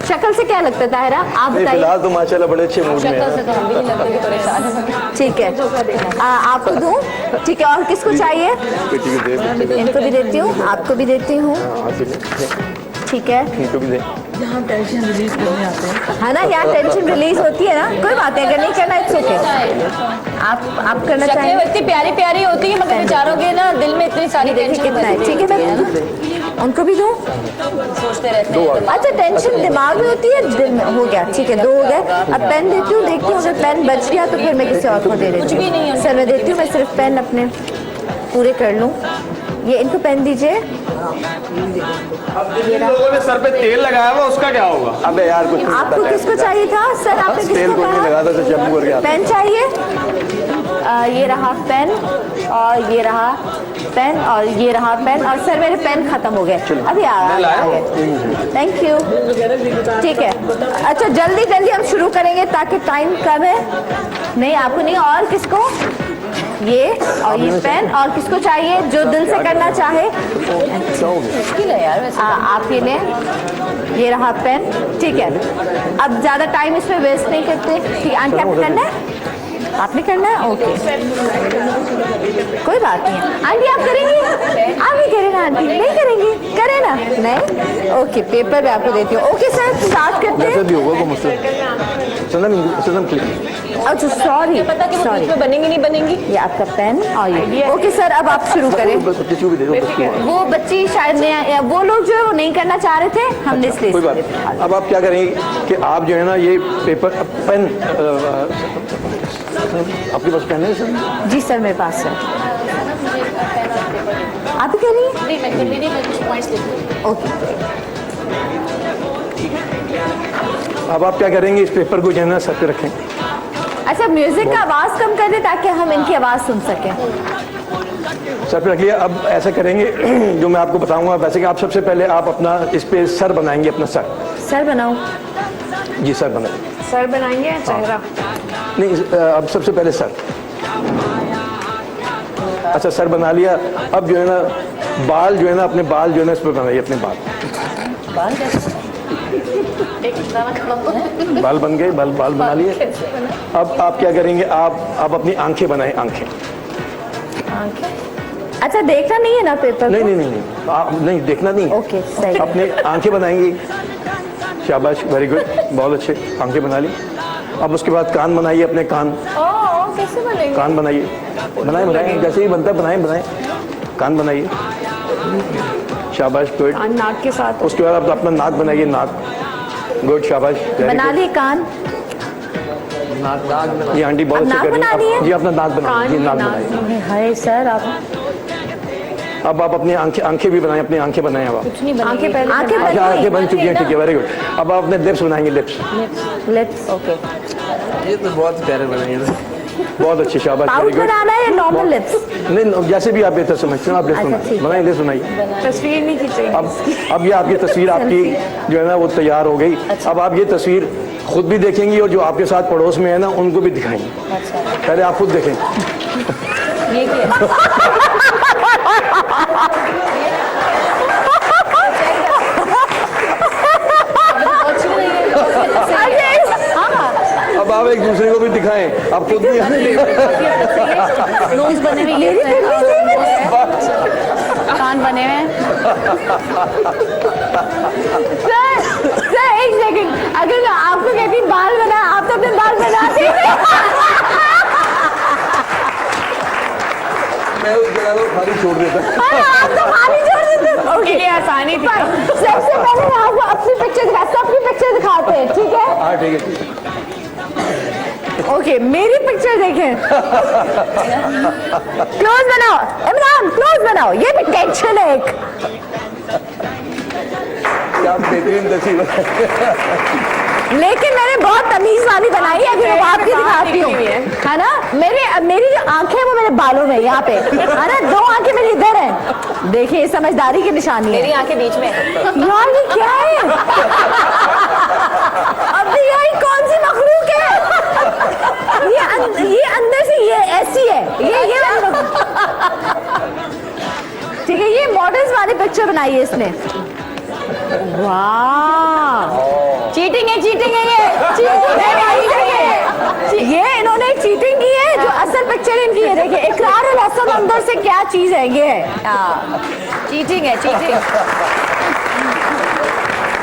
शक्ल से क्या लगता है ताहिरा, आप नहीं, बताइए। फिलहाल तो माशाल्लाह बड़े अच्छे मूड में हैं। तो हम भी नहीं लगते कि परेशान है। ठीक है, आपको दूं, ठीक है। और किसको चाहिए? बेटी को दे, बच्चे को इनको भी देती हूँ, आपको भी देती हूँ, हाँ, फिर ठीक है। इनको भी दे। है ना, यहाँ टेंशन रिलीज होती है ना, कोई बात नहीं, अगर नहीं करना इट्स ओके। आप करना शक्लें चाहेंगे? इतनी प्यारी प्यारी होती है मगर बेचारों के ना दिल में इतनी सारी देखिए टेंशन कितना है, ठीक है। मैं उनको भी दूं, सोचते रहते हैं। अच्छा टेंशन दिमाग में होती है, दिल में, हो गया, ठीक है, 2 हो गए। अब पेन देती हूँ, देखती हूँ अगर पेन बच गया तो फिर मैं किसी और को दे देती हूँ। सर मैं देती हूँ, मैं सिर्फ पेन अपने पूरे कर लूँ। ये इनको पेन दीजिए। जिन लोगों ने सर पे तेल लगाया हुआ उसका क्या होगा? अबे यार कुछ आपको किसको चाहिए था सर, आपने तेल किसको को नहीं कहा? लगा था तो शैम्पू करके आता। पेन चाहिए, ये रहा पेन, और ये रहा पेन, और ये रहा पेन। और सर मेरे पेन खत्म हो गए, अभी आ गए। थैंक यू, ठीक है। अच्छा जल्दी जल्दी हम शुरू करेंगे ताकि टाइम कम है। नहीं आपको नहीं, और किसको? ये और ये पेन, और किसको चाहिए जो दिल से करना चाहे? मुश्किल है यार वैसे। आप ये लें, ये रहा पेन, ठीक है। अब ज्यादा टाइम इसमें वेस्ट नहीं करते, ठीक। आंटी आपको करना है, आपने करना है, ओके कोई बात नहीं है। आंटी आप करेंगी, आप भी करें ना, आंटी नहीं करेंगी, करें ना, नहीं ओके। पेपर मैं आपको देती हूँ। ओके सर स्टार्ट करते वैसे हैं। भी होगा को मुझसे सदन क्लिक। अच्छा सॉरी पता कि वो सॉरी, बीच में बनेंगी नहीं बनेंगी। ये आपका पेन और ये ओके सर। अब आप शुरू करें। टिश्यू भी दे दो बच्चों को। वो बच्ची शायद नहीं, वो लोग जो है वो नहीं करना चाह रहे थे, हमने इसलिए कोई बात नहीं। अब आप क्या करेंगे कि आप जो है ना ये पेपर पेन, आपके पास पेन है सर? जी सर मेरे पास है। आप भी करिए, ओके। अब आप क्या करेंगे, इस पेपर को जो है ना सर पे रखें। अच्छा म्यूजिक का आवाज कम कर दे ताकि हम इनकी आवाज सुन सकें। सर पे रख लिया। अब ऐसा करेंगे जो मैं आपको बताऊंगा, वैसे कि आप सबसे पहले आप अपना इस पे सर बनाएंगे, अपना सर। सर बनाओ। जी सर बनाए। सर बनाएंगे या चेहरा? नहीं अब सबसे पहले सर। अच्छा सर बना लिया। अब जो है ना बाल जो है ना, अपने बाल जो है ना, इस पर बनाइए अपने बाल। बाल बन गए, बाल बना लिए। अब आप क्या करेंगे, आप अपनी आंखें बनाएं, आंखें। अच्छा, देखना नहीं है ना पेपर? नहीं नहीं नहीं, आप नहीं देखना नहीं। ओके, सही। अपने आंखें बनाएंगी। शाबाश, वेरी गुड, बहुत अच्छे, आंखें बना ली। अब उसके बाद कान बनाइए, अपने कान। कैसे बनेंगे? कान बनाइए, बनाए जैसे ही बनता है बनाए कान बनाइए। शाबाश, गुड। नाक के साथ। उसके बाद आप अपना नाक बनाइए, नाक। गुड, शाबाश, बना लिए कान। जी आंटी बहुत अच्छे कर रही हैं। जी अपना नाक बनाइए, नाक बनाइए। हाय सर, आप अब आप अपनी आंखें भी बनाएं, अपनी आंखें बनाएं। अब कुछ नहीं बनाएंगे, पहले अच्छा, आंखें बन चुकी हैं, ठीक है, वेरी गुड। अब आप अपने लिप्स बनाएंगे, लिप्स। ओके। ये तो बहुत प्यारे बनेंगे। बहुत अच्छी, शाबाश, वेरी पाउच गुड। बनाना है या नॉर्मल लिप्स? नहीं, जैसे भी आप बेहतर समझते हैं, आप लिप्स बनाइए, लिप्स बनाइए। तस्वीर नहीं खींचेंगे। अब ये आपकी तस्वीर आपकी जो है ना वो तैयार हो गई। अब आप ये तस्वीर खुद भी देखेंगी और जो आपके साथ पड़ोस में है ना उनको भी दिखाएंगी। पहले आप खुद देखें। ये क्या? अब आप एक दूसरे को भी दिखाएं, आप खुद भी। नोज बने हुए ये कान बने हुए हैं। सर एक सेकंड, अगर मैं आपको कहती बाल बना, आप तो अपने बाल बनाते हैं। मैं उस जगह को खाली छोड़ देता। आप तो खाली छोड़ देते। ओके, ये आसानी थी। सबसे पहले मैं आपको अपनी पिक्चर सबकी पिक्चर दिखाते हैं, ठीक है? हाँ ठीक है। ओके, मेरी पिक्चर देखें। क्लोज बनाओ इमरान, क्लोज बनाओ। ये भी टेंशन है एक। क्या बेहतरीन तस्वीर लेकिन मैंने बहुत तमीज वाली बनाई है, अगर आपकी दिखाती हूँ, है ना? मेरी जो आंखें हैं वो मेरे बालों में, यहाँ पे है ना। दो आंखें मेरी इधर हैं, देखिए समझदारी की निशानी है। मेरी आंखें बीच में है। यार ये क्या है? अब यार ये कौन सी मखलूक है? ये अंदर से ये ऐसी है, ये ठीक है। ये मॉडल्स वाली पिक्चर बनाई है इसने। वाह, चीटिंग है ये ये इन्होंने चीटिंग की है। जो असल पिक्चर इनकी है, देखिए इकरार और हसन अंदर से क्या चीज है, ये है चीटिंग है, चीटिंग।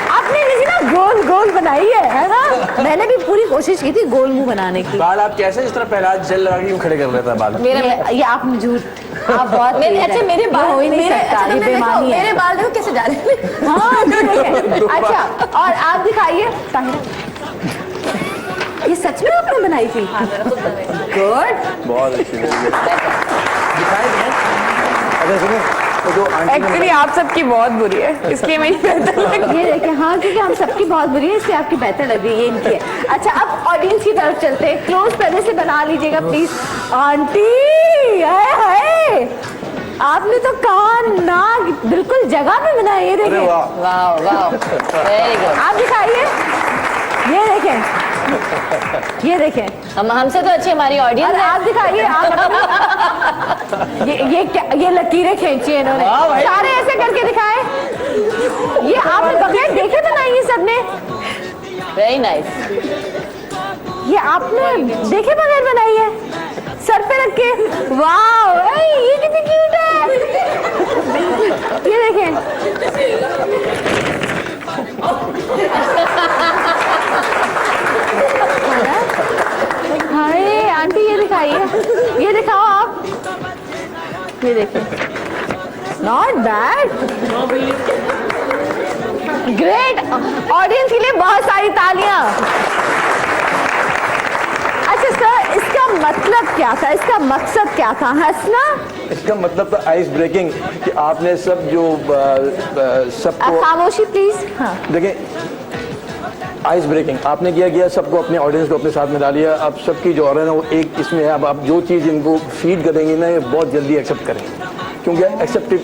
आपने जैसे ना गोल गोल बनाई है ना? मैंने भी पूरी कोशिश की थी गोल मुंह बनाने की। बाल आप कैसे इस तरह पहला जेल लगा के यूं खड़े कर लेता है बाल? ये आप झूठ, आप बहुत अच्छा मेरे बाल हो ही नहीं सकता, ये बेईमानी है। मेरे बाल देखो कैसे जा रहे हैं। हाँ ठीक है। अच्छा, और आप दिखाइए। ये सच में आपने बनाई थी? गुड, बहुत अच्छी दिखाएं। अच्छा सुनो, तो जो एक्चुअली आप सबकी बहुत बुरी है, इसलिए मैं ये देखिए। हाँ, क्योंकि हम सबकी बहुत बुरी है, इसलिए आपकी बेहतर लग रही है, ये इनकी है। अच्छा, अब ऑडियंस की तरफ चलते हैं। क्लोज पहले से बना लीजिएगा प्लीज। आंटी हाय, आपने तो कान नाक बिल्कुल जगह पे बनाए। ये देखिए, वाह वाह, वेरी गुड। आप दिखाइए। ये देखें, ये देखें। हमसे तो अच्छी हमारी ऑडियंस और है। आप दिखाइए। आप ये क्या, ये लकीरें खींची है इन्होंने, सारे ऐसे करके दिखाए। ये आपने बगैर देखे बनाई है सबने? Very nice. ये आपने देखे बगैर बनाई है, सर पे रख के। वाह, ये कितनी क्यूट है। ये देखें। हाय आंटी, ये दिखाइए, ये दिखाओ आप। ये देखिए, नॉट बैड, ग्रेट। ऑडियंस के लिए बहुत सारी तालियां। अच्छा सर, इसका मतलब क्या था, इसका मकसद क्या था? हंसना? इसका मतलब था आइस ब्रेकिंग, कि आपने सब जो सबको। खामोशी प्लीज। हाँ देखिए, आइस ब्रेकिंग आपने किया सबको, अपने ऑडियंस को अपने साथ मिला लिया। अब सबकी जो और है ना वो एक इसमें है। अब आप जो चीज़ इनको फीड करेंगे ना, ये बहुत जल्दी एक्सेप्ट करेंगे, क्योंकि एक्सेप्टिव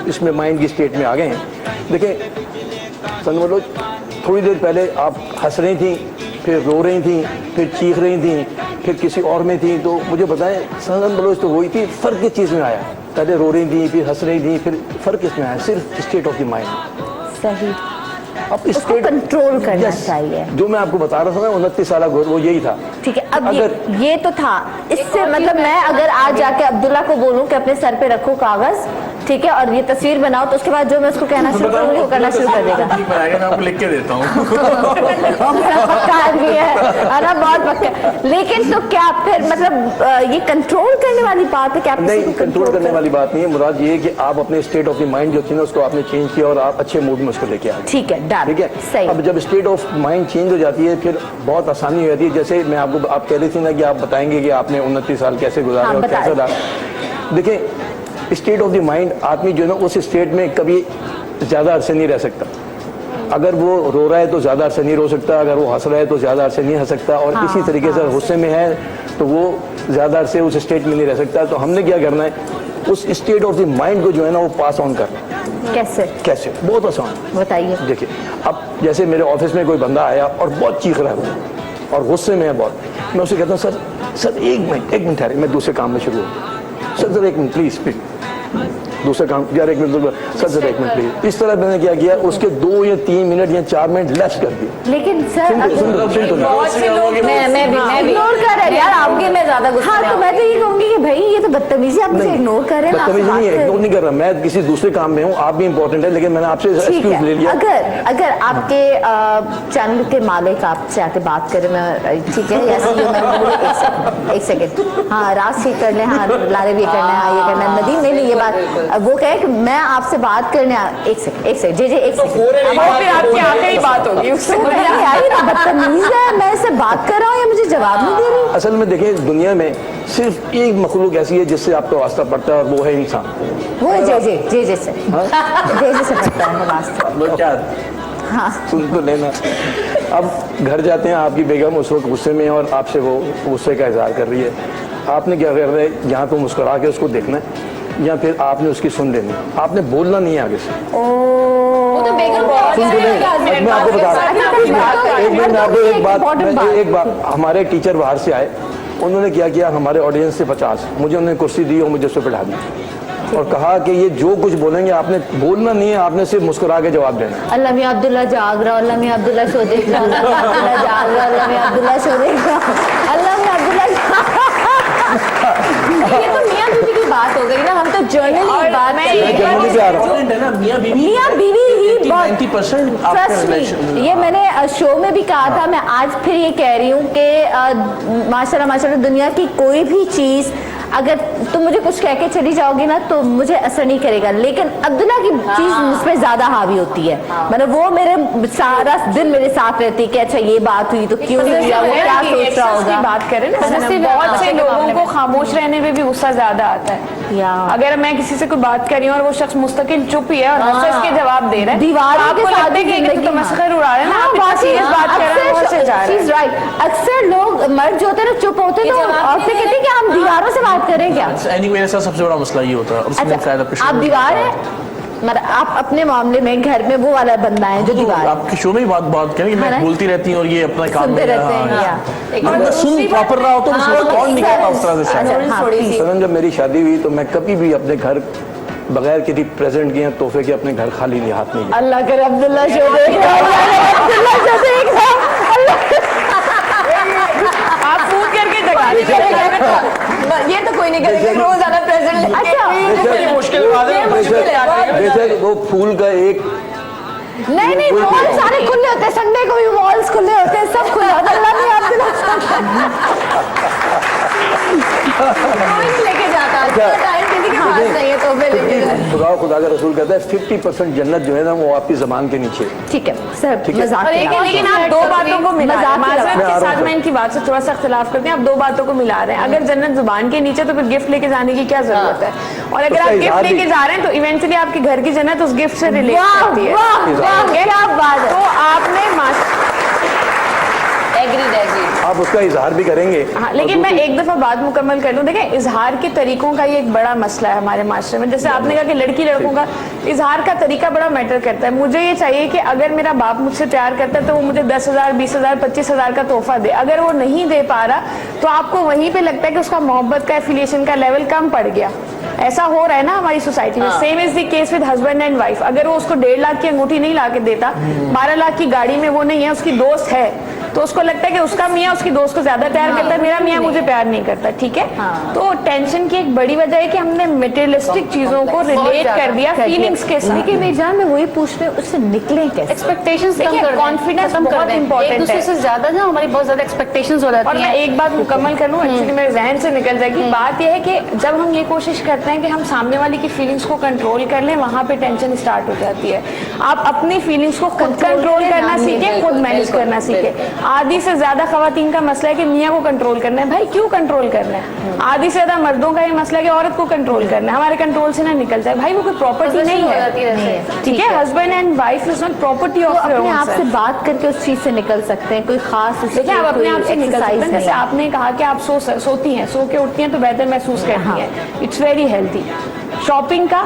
इसमें माइंड की स्टेट में आ गए हैं। देखिए सन बोलो, थोड़ी देर पहले आप हंस रही थी, फिर रो रही थी, फिर चीख रही थी, फिर किसी और में थी। तो मुझे बताएं, सन बलोच तो वही थी, फ़र्क किस चीज़ में आया? पहले रो रही थी, फिर हंस रही थी, फिर फर्क इसमें है सिर्फ स्टेट ऑफ द माइंड। सही, अब उसको कंट्रोल करना चाहिए। जो मैं आपको बता रहा था ना 29 साल वो यही था। ठीक है, अब ये तो था। इससे मतलब मैं अगर आज जाके अब्दुल्ला को बोलूं कि अपने सर पे रखो कागज, ठीक है, और ये तस्वीर बनाओ, तो उसके बाद जो मैं उसको कहना शुरू करूंगी वो करना शुरू कर देगा। मैं आपको लिख के देता हूँ। पक्का आदमी है ना, बहुत पक्का। लेकिन तो क्या फिर मतलब ये कंट्रोल करने वाली बात है क्या? नहीं, कंट्रोल करने वाली बात नहीं है। मुराद ये है कि आप अपने स्टेट ऑफ द माइंड जो थी ना उसको आपने चेंज किया और आप अच्छे मूड में उसको लेके आए। ठीक है, डन, ठीक है, सही। अब जब स्टेट ऑफ माइंड चेंज हो जाती है फिर बहुत आसानी हो जाती है। जैसे मैं आपको, आप कह रही थी ना कि आप बताएंगे कि आपने 29 साल कैसे गुजारे हाँ, और कैसे रहा। देखिए, स्टेट ऑफ द माइंड आदमी जो है ना उस स्टेट में कभी ज्यादा अरसे नहीं रह सकता। अगर वो रो रहा है तो ज्यादा अरसे नहीं रो सकता, अगर वो हंस रहा है तो ज्यादा अरसे नहीं हंस सकता, और इसी तरीके से गुस्से में है तो वो ज्यादा अरसे उस स्टेट में नहीं रह सकता। तो हमने क्या करना है, उस स्टेट ऑफ द माइंड को जो है ना वो पास ऑन करना। कैसे? कैसे? बहुत आसान, बताइए। देखिए, अब जैसे मेरे ऑफिस में कोई बंदा आया और बहुत चीख रहा है और गुस्से में है बहुत, मैं उसे कहता हूँ सर एक मिनट ठहरे, मैं दूसरे काम में शुरू हूँ। सर एक मिनट प्लीज, दूसरा काम यार, एक मिनट सर एक मिनट प्लीज। इस तरह मैंने क्या किया, उसके 2 या 3 मिनट या 4 मिनट लेस कर दिए। लेकिन सर बहुत से लोग मैं भी इग्नोर कर रहे हैं यार, आपके में ज्यादा गुस्सा। हाँ, तो मैं तो ये कहूंगी कि भाई ये तो बत्तमीजी, आप मुझे इग्नोर कर रहे हैं। बत्तमीजी नहीं है, इग्नोर नहीं कर रहा, मैं किसी दूसरे काम में हूँ, आप भी इंपॉर्टेंट है, लेकिन मैंने आपसे एक्सक्यूज ले लिया। अगर आपके चैनल के मालिक आपसे आके बात करें, मैं ठीक है, एक सेकंड, हाँ राज ठीक कर ले, हाँ लारे भी करना है, हाँ ये करना है, नदीम नहीं ये बात, वो कहे कि मैं आपसे बात करने एक सेकंड जे एक सेकंड, फिर आपकी आखिरी बात होगी उससे। बदतमीज है, मैं इससे बात कर रहा हूँ या मुझे जवाब नहीं दे रही। असल में देखिए, दुनिया में सिर्फ एक मखलूक ऐसी है जिससे आपका वास्ता पड़ता है और वो है इंसान। वो है जे से पड़ता है वास्ता। क्या? हाँ, सुन तो लेना। अब घर जाते हैं, आपकी बेगम उस वक्त गुस्से में है और आपसे वो गुस्से का इजहार कर रही है। आपने क्या करना है, यहाँ तो मुस्कुरा के उसको देखना है या फिर आपने उसकी सुन लेनी है, आपने बोलना नहीं है आगे से। वो तो बेगम मैं आपको बता रहा हूँ, एक बात, हमारे टीचर बाहर से आए, उन्होंने क्या किया, हमारे ऑडियंस से 50, मुझे उन्होंने कुर्सी दी और मुझे उस पर बैठा दिया और कहा कि ये जो कुछ बोलेंगे आपने बोलना नहीं है, आपने सिर्फ मुस्कुरा के जवाब देना है। अल्लाह मियां अब्दुल्ला जाग रहा, अल्लाह मियां अब्दुल्ला सो देख रहा, अल्लाह मियां अब्दुल्ला जाग रहा, अल्लाह मियां अब्दुल्ला सो देख रहा, अल्लाह मियां अब्दुल्ला। ये तो मियां बीवी की बात हो गई ना, हम तो जर्नली बात कर रहे हैं। मियां बीवी ही 90% ये मैंने शो में भी कहा था, मैं आज फिर ये कह रही हूँ कि माशाल्लाह दुनिया की कोई भी चीज अगर तुम मुझे कुछ कह के चली जाओगी ना तो मुझे असर नहीं करेगा, लेकिन अब्दुल्ला की चीज मुझ पर ज्यादा हावी होती है। मतलब वो मेरे सारा दिन मेरे साथ रहती है कि अच्छा ये बात हुई तो क्यों हुई, वो क्या सोच रहा होगा। बात करें ना, बहुत से लोगों को खामोश रहने में भी गुस्सा ज्यादा आता है। अगर मैं किसी से कोई बात कर रही हूँ और वो शख्स मुस्तकिल चुप ही है और हंस हंस के जवाब दे रहा है, दीवार आपको लगता है कि तो मस्खर उड़ा रहे हैं ना, सीरियस बात कर रहे हैं। अक्सर लोग मर्द जो होते हैं ना चुप होते हैं, तो औरतें कहती है कि हम दीवारों से बात करें क्या। मेरे साथ सबसे बड़ा मसला ये होता है। आप दीवार है, मतलब आप अपने मामले में घर में वो वाला बंदा है जो दीवार। आपके शो में ही बात करें कि मैं बोलती रहती हूँ और ये अपना काम सुनते रहते हैं। मैं सुन प्रॉपर रहा होता हूँ, कौन नहीं कहता उस तरह से। सनम, जब मेरी शादी हुई तो मैं कभी भी अपने घर बगैर किसी प्रेजेंट के तोहफे के अपने घर खाली हाथ नहीं गया। अल्लाह करे अब्दुल्ला शो देख रहा है, अब्दुल्ला शो देख रहा है। आप फूट करके जगा ये तो कोई नहीं करेगा, रोज ज्यादा प्रेजेंट। अच्छा, मुश्किल बात है। बेशक वो फूल का एक नहीं मॉल सारे खुले होते हैं, संडे को भी मॉल्स खुले होते हैं, सब खुला होता है। अल्लाह ने आपको लेके जाता खुदा का रसूल कहता है 50% जन्नत जो है ना वो आपकी जबान के नीचे। ठीक है सर, मजाक लेकिन आप दो बातों को मिला रहे हैं। माजरत के साथ मैं इनकी बात से थोड़ा सा इख्तिलाफ करते हैं। आप दो बातों को मिला रहे हैं। अगर जन्नत जुबान के नीचे तो फिर गिफ्ट लेके जाने की क्या जरूरत है, और अगर आप गिफ्ट लेके जा रहे हैं तो इवेंचुअली आपके घर की जन्नत उस गिफ्ट से रिलेट करती है। क्या बात है। तो आपने एग्रीड आप उसका इजहार भी करेंगे। हाँ, लेकिन मैं एक दफा बात मुकम्मल कर लूं। देखिए, इजहार के तरीकों का ये एक बड़ा मसला है हमारे माशरे में। जैसे आपने कहा कि लड़की लड़कों का इजहार का तरीका बड़ा मैटर करता है। मुझे ये चाहिए कि अगर मेरा बाप मुझसे प्यार करता है तो वो मुझे 10,000, 20,000, 25,000 का तोहफा दे। अगर वो नहीं दे पा रहा तो आपको वहीं पे लगता है कि उसका मोहब्बत का एफिलिएशन का लेवल कम पड़ गया। ऐसा हो रहा है ना हमारी सोसाइटी में। Same is the case with husband and wife. अगर वो उसको 1.5 लाख की अंगूठी नहीं ला के देता, 12 लाख की गाड़ी में वो नहीं है, उसकी दोस्त है, तो उसको लगता है कि उसका मियाँ उसकी दोस्त को ज्यादा प्यार करता है, मेरा मियाँ मुझे प्यार नहीं करता। ठीक है, तो टेंशन की एक बड़ी वजह है कि हमने मटेरियलिस्टिक चीजों को रिलेट कर दिया फीलिंग्स के साथ। लेकिन मेरी जान, मैं वही पूछ रही हूँ, उससे निकलें कैसे? एक्सपेक्टेशंस कम कर दें, कॉन्फिडेंस खत्म कर बहुत दें। इंपॉर्टेंट एक दूसरे से ज्यादा ना हमारी बहुत ज्यादा एक्सपेक्टेशंस हो और जाती मैं हैं। एक बात मुकम्मल कर लूँ, एक्चुअली मेरे जहन से निकल जाएगी। बात यह है कि जब हम ये कोशिश करते हैं कि हम सामने वाले की फीलिंग्स को कंट्रोल कर लें, वहां पे टेंशन स्टार्ट हो जाती है। आप अपनी फीलिंग्स को खुद कंट्रोल करना सीखें, खुद मैनेज करना सीखें। आधी से ज्यादा खवातीन का मसला है कि मियाँ को कंट्रोल करना है। भाई क्यों कंट्रोल करना है? आधी से ज्यादा मर्दों का ये मसला है कि औरत को कंट्रोल करना है। हमारे कंट्रोल से ना निकल जाए। भाई वो कोई प्रॉपर्टी नहीं है, ठीक है? Husband and wife is not property तो ऑफ अपने आप से बात करके उस चीज से निकल सकते हैं। कोई खास देखिए, आप अपने आप से निकल सकते हैं। जैसे आपने कहा कि आप सोती हैं, सो के उठती हैं तो बेहतर महसूस करती हैं। It's very healthy. शॉपिंग का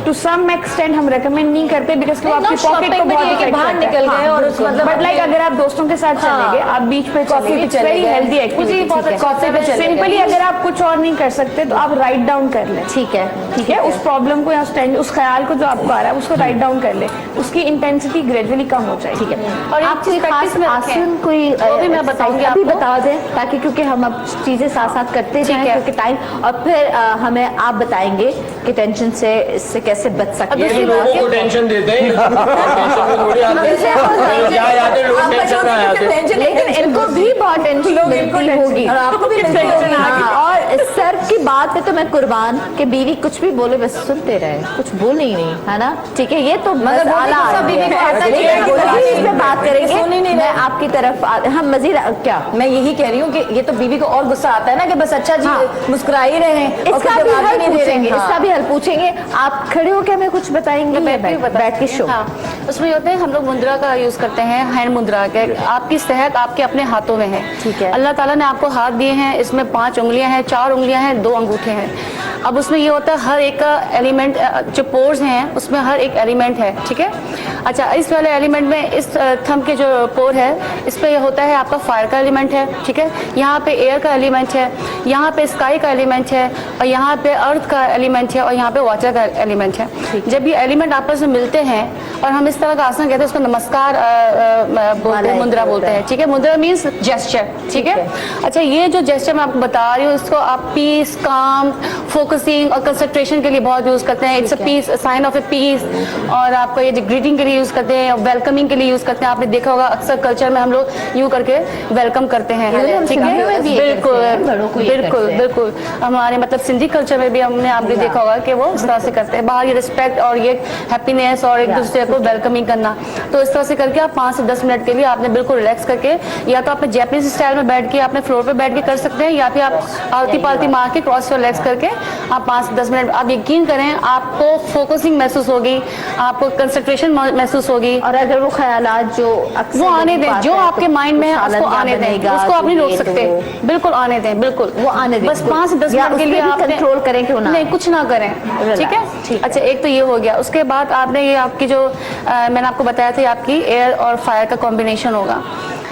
टू सम एक्सटेंट हम रेकमेंड नहीं करते, बिकॉज वो आपकी पॉकेट को बहुत इफेक्ट बाहर निकल गए और उस मतलब बट लाइक अगर आप दोस्तों के साथ चलेंगे, आप बीच पे चलेंगे, it's very healthy activity. Coffee पे चले सिंपली अगर आप कुछ और नहीं कर सकते तो आप राइट डाउन कर लें। ठीक है, ठीक है, उस प्रॉब्लम को या उस ख्याल को जो आपको आ रहा है उसको राइट डाउन कर ले। उसकी इंटेंसिटी ग्रेजुअली कम हो जाएगी। ठीक है। और आप कोई खास आसन कोई वो भी मैं बताऊंगी अभी आपको। बता दें, ताकि क्योंकि हम अब चीजें साथ साथ करते जाएं क्योंकि टाइम, और फिर हमें आप बताएंगे कि टेंशन से इससे कैसे बच सकते ये भी हैं। लोगों को टेंशन देते हैं। टेंशन में थोड़ी आते हैं। क्या आते हैं लोग टेंशन में आते हैं। लेकिन इनको भी बहुत टेंशन मिलती होगी और आपको भी मिलती हाँ, होगी। और सर की बात पे तो मैं कुर्बान कि बीवी कुछ भी बोले बस सुनते रहे, कुछ बोले ही नहीं, है ना? ठीक है, ये तो मगर आला बीवी को आता लेकिन है, हम मजीद इस पे बात करेंगे। सुन ही नहीं मैं रहे। आपकी तरफ हम मजीद क्या मैं यही कह रही हूँ कि ये तो बीवी को और गुस्सा आता है ना कि बस अच्छा जी हाँ। मुस्कुरा ही रहे हैं और इसका कुछ भी जवाब हल नहीं दे रहे पूछेंगे, हैं। इसका भी हल पूछेंगे। आप खड़े होकर हमें कुछ बताएंगे? बैठ के शो। हाँ, उसमें होते हैं हम लोग मुद्रा का यूज करते हैं, हैंड मुद्रा के। आपकी सेहत आपके अपने हाथों में है। ठीक है। अल्लाह ताला ने आपको हाथ दिए हैं, इसमें 5 उंगलियां हैं, 4 उंगलियां हैं, 2 अंगूठे हैं। अब उसमें ये होता है हर एक का एलिमेंट, जो पोर्स हैं उसमें हर एक एलिमेंट है। ठीक है, अच्छा, इस वाले एलिमेंट में इस थंब के जो पोर है इस पे ये होता है आपका फायर का एलिमेंट है। ठीक है, यहाँ पे एयर का एलिमेंट है, यहाँ पे स्काई का एलिमेंट है, और यहाँ पे अर्थ का एलिमेंट है, और यहाँ पे वाटर का एलिमेंट है। जब ये एलिमेंट आपस में मिलते हैं और हम इस तरह का आसन कहते हैं, उसको नमस्कार बोलते हैं, मुद्रा बोलते हैं। ठीक है, मुद्रा मीन्स जेस्चर। ठीक है, अच्छा, ये जो जेस्चर मैं आपको बता रही हूँ इसको आप पीस, काम, फोकसिंग और कंसंट्रेशन के लिए बहुत यूज करते हैं। It's a peace, sign of a peace. और आपको ये ग्रीटिंग के लिए यूज करते हैं, वेलकमिंग के लिए यूज करते हैं। आपने देखा होगा अक्सर कल्चर में हम लोग यूं करके वेलकम करते हैं। ठीक है, बिल्कुल बिल्कुल बिल्कुल। हमारे मतलब सिंधी कल्चर में भी हमने आपने देखा होगा कि वो इस तरह से करते हैं। बाहर ये रिस्पेक्ट और ये हैप्पीनेस और एक दूसरे को वेलकमिंग करना। तो इस तरह से करके आप 5 से 10 मिनट के लिए आपने बिल्कुल रिलैक्स करके, या तो आपने जैपनीज स्टाइल में बैठ के आपने फ्लोर पे बैठ के कर सकते हैं, या फिर आप आलती पालती मार के क्रॉस रिलैक्स करके आप 5 से 10 मिनट, आप यकीन करें आपको फोकसिंग महसूस होगी, आपको कंसंट्रेशन महसूस होगी। और अगर वो ख्यालात जो वो आने दें, जो आपके माइंड में है उसको आने दें, उसको आप नहीं रोक सकते। बिल्कुल आने दें, बिल्कुल वो आने दें। बस 5 से 10 मिनट के लिए आप कंट्रोल करें, क्यों ना? नहीं, कुछ ना करें। ठीक है, अच्छा, एक तो ये हो गया। उसके बाद आपने ये आपकी जो मैंने आपको बताया था आपकी एयर और फायर का कॉम्बिनेशन होगा।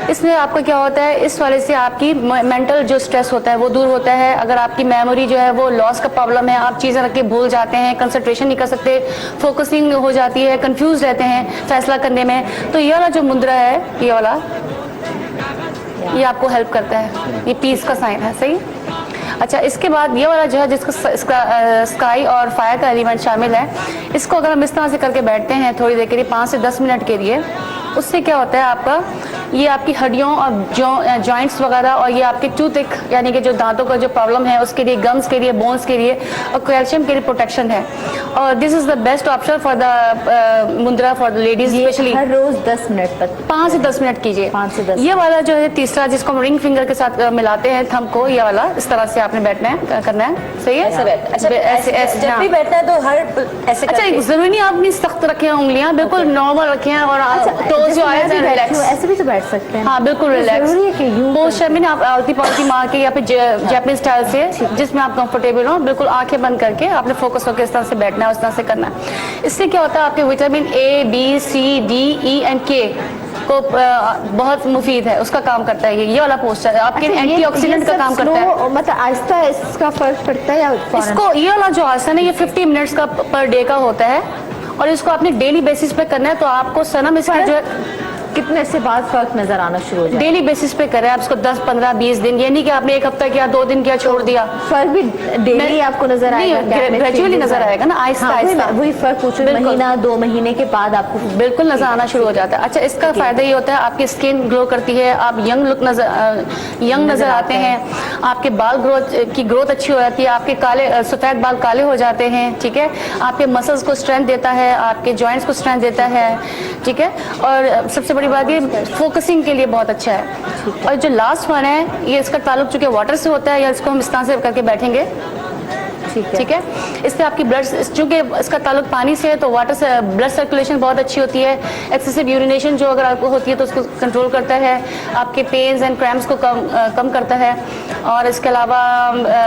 इसमें आपका क्या होता है, इस वाले से आपकी मेंटल जो स्ट्रेस होता है वो दूर होता है। अगर आपकी मेमोरी जो है वो लॉस का प्रॉब्लम है, आप चीज़ें रख के भूल जाते हैं, कंसंट्रेशन नहीं कर सकते, फोकसिंग हो जाती है, कंफ्यूज रहते हैं फैसला करने में, तो ये वाला जो मुद्रा है, ये वाला, ये आपको हेल्प करता है। ये पीस का साइन है, सही। अच्छा, इसके बाद ये वाला जो है जिसका स्काई और फायर का एलिमेंट शामिल है, इसको अगर हम इस तरह से करके बैठते हैं थोड़ी देर के लिए 5 से 10 मिनट के लिए, उससे क्या होता है आपका, ये आपकी हड्डियों और जॉइंट्स वगैरह, और ये आपके टूथिक यानी कि जो दांतों का जो प्रॉब्लम है उसके लिए, गम्स के लिए, बोन्स के लिए और कैल्शियम के लिए प्रोटेक्शन है। और this is the best option for the mudra for the ladies specially. हर रोज 10 मिनट तक 5 से 10 मिनट कीजिए। 5 से 10। ये वाला जो है तीसरा, जिसको हम रिंग फिंगर के साथ मिलाते हैं थंब को, ये वाला इस तरह से आपने बैठना है, करना है, सही है। ऐसे जब भी बैठना है तो हर ऐसे अच्छा, जरूरी नहीं आपने सख्त रखे हैं उंगलियां, बिल्कुल नॉर्मल रखे हैं, और टोज जो आए ऐसे भी तो बैठ सकते हैं। हाँ बिल्कुल रिलैक्स। जरूरी है कि यूं पोस्चर में ना आप आलती पलती मार के या फिर जैपनीज स्टाइल से जिसमें आप कंफर्टेबल हो, बिल्कुल आंखें बंद करके आपने फोकस होकर इस तरह से बैठना है, उस तरह से करना है। इससे क्या होता है, आपके vitamin A B C D E and K को बहुत मुफीद है, उसका काम करता है ये वाला पोस्चर है, आपके एंटीऑक्सीडेंट का काम करता है। मतलब आहिस्ता इसका फर्क पड़ता है या फौरन? इसको ये वाला जो आसन है ये 50 मिनट्स का पर डे का होता है और इसको आपने डेली बेसिस पे करना है। तो आपको सनम इसका जो है कितने से बाद फर्क नजर आना शुरू हो जाए? डेली बेसिस पे करें आप इसको 10 15 20 दिन, ये नहीं कि आपने एक हफ्ता किया 2 दिन किया छोड़ दिया। फर्क भी डेली आपको नजर आएगा? ग्रेजुअली नजर आएगा ना, आहिस्ता आहिस्ता। वही फर्क पूछ रही हूं, महीना 2 महीने के बाद आपको बिल्कुल नजर आना शुरू हो जाता है। अच्छा, इसका फायदा ये होता है आपकी स्किन ग्लो करती है, आप यंग लुक नजर आते हैं, आपके बाल की ग्रोथ अच्छी हो जाती है, आपके काले सफेद बाल काले हो जाते हैं, ठीक है। आपके मसल्स को स्ट्रेंथ देता है, आपके जॉइंट्स को स्ट्रेंथ देता है, ठीक है। और सबसे बड़ी बात ये फोकसिंग के लिए बहुत अच्छा है। और जो लास्ट वन है ये इसका ताल्लुक चूंकि वाटर से होता है, या इसको हम इस तरह से करके बैठेंगे, ठीक है। इससे आपकी ब्लड, चूंकि इसका ताल्लुक पानी से है तो वाटर से ब्लड सर्कुलेशन बहुत अच्छी होती है। एक्सेसिव यूरिनेशन जो अगर आपको होती है तो उसको कंट्रोल करता है, आपके पेन्स एंड क्रैम्प्स को कम करता है। और इसके अलावा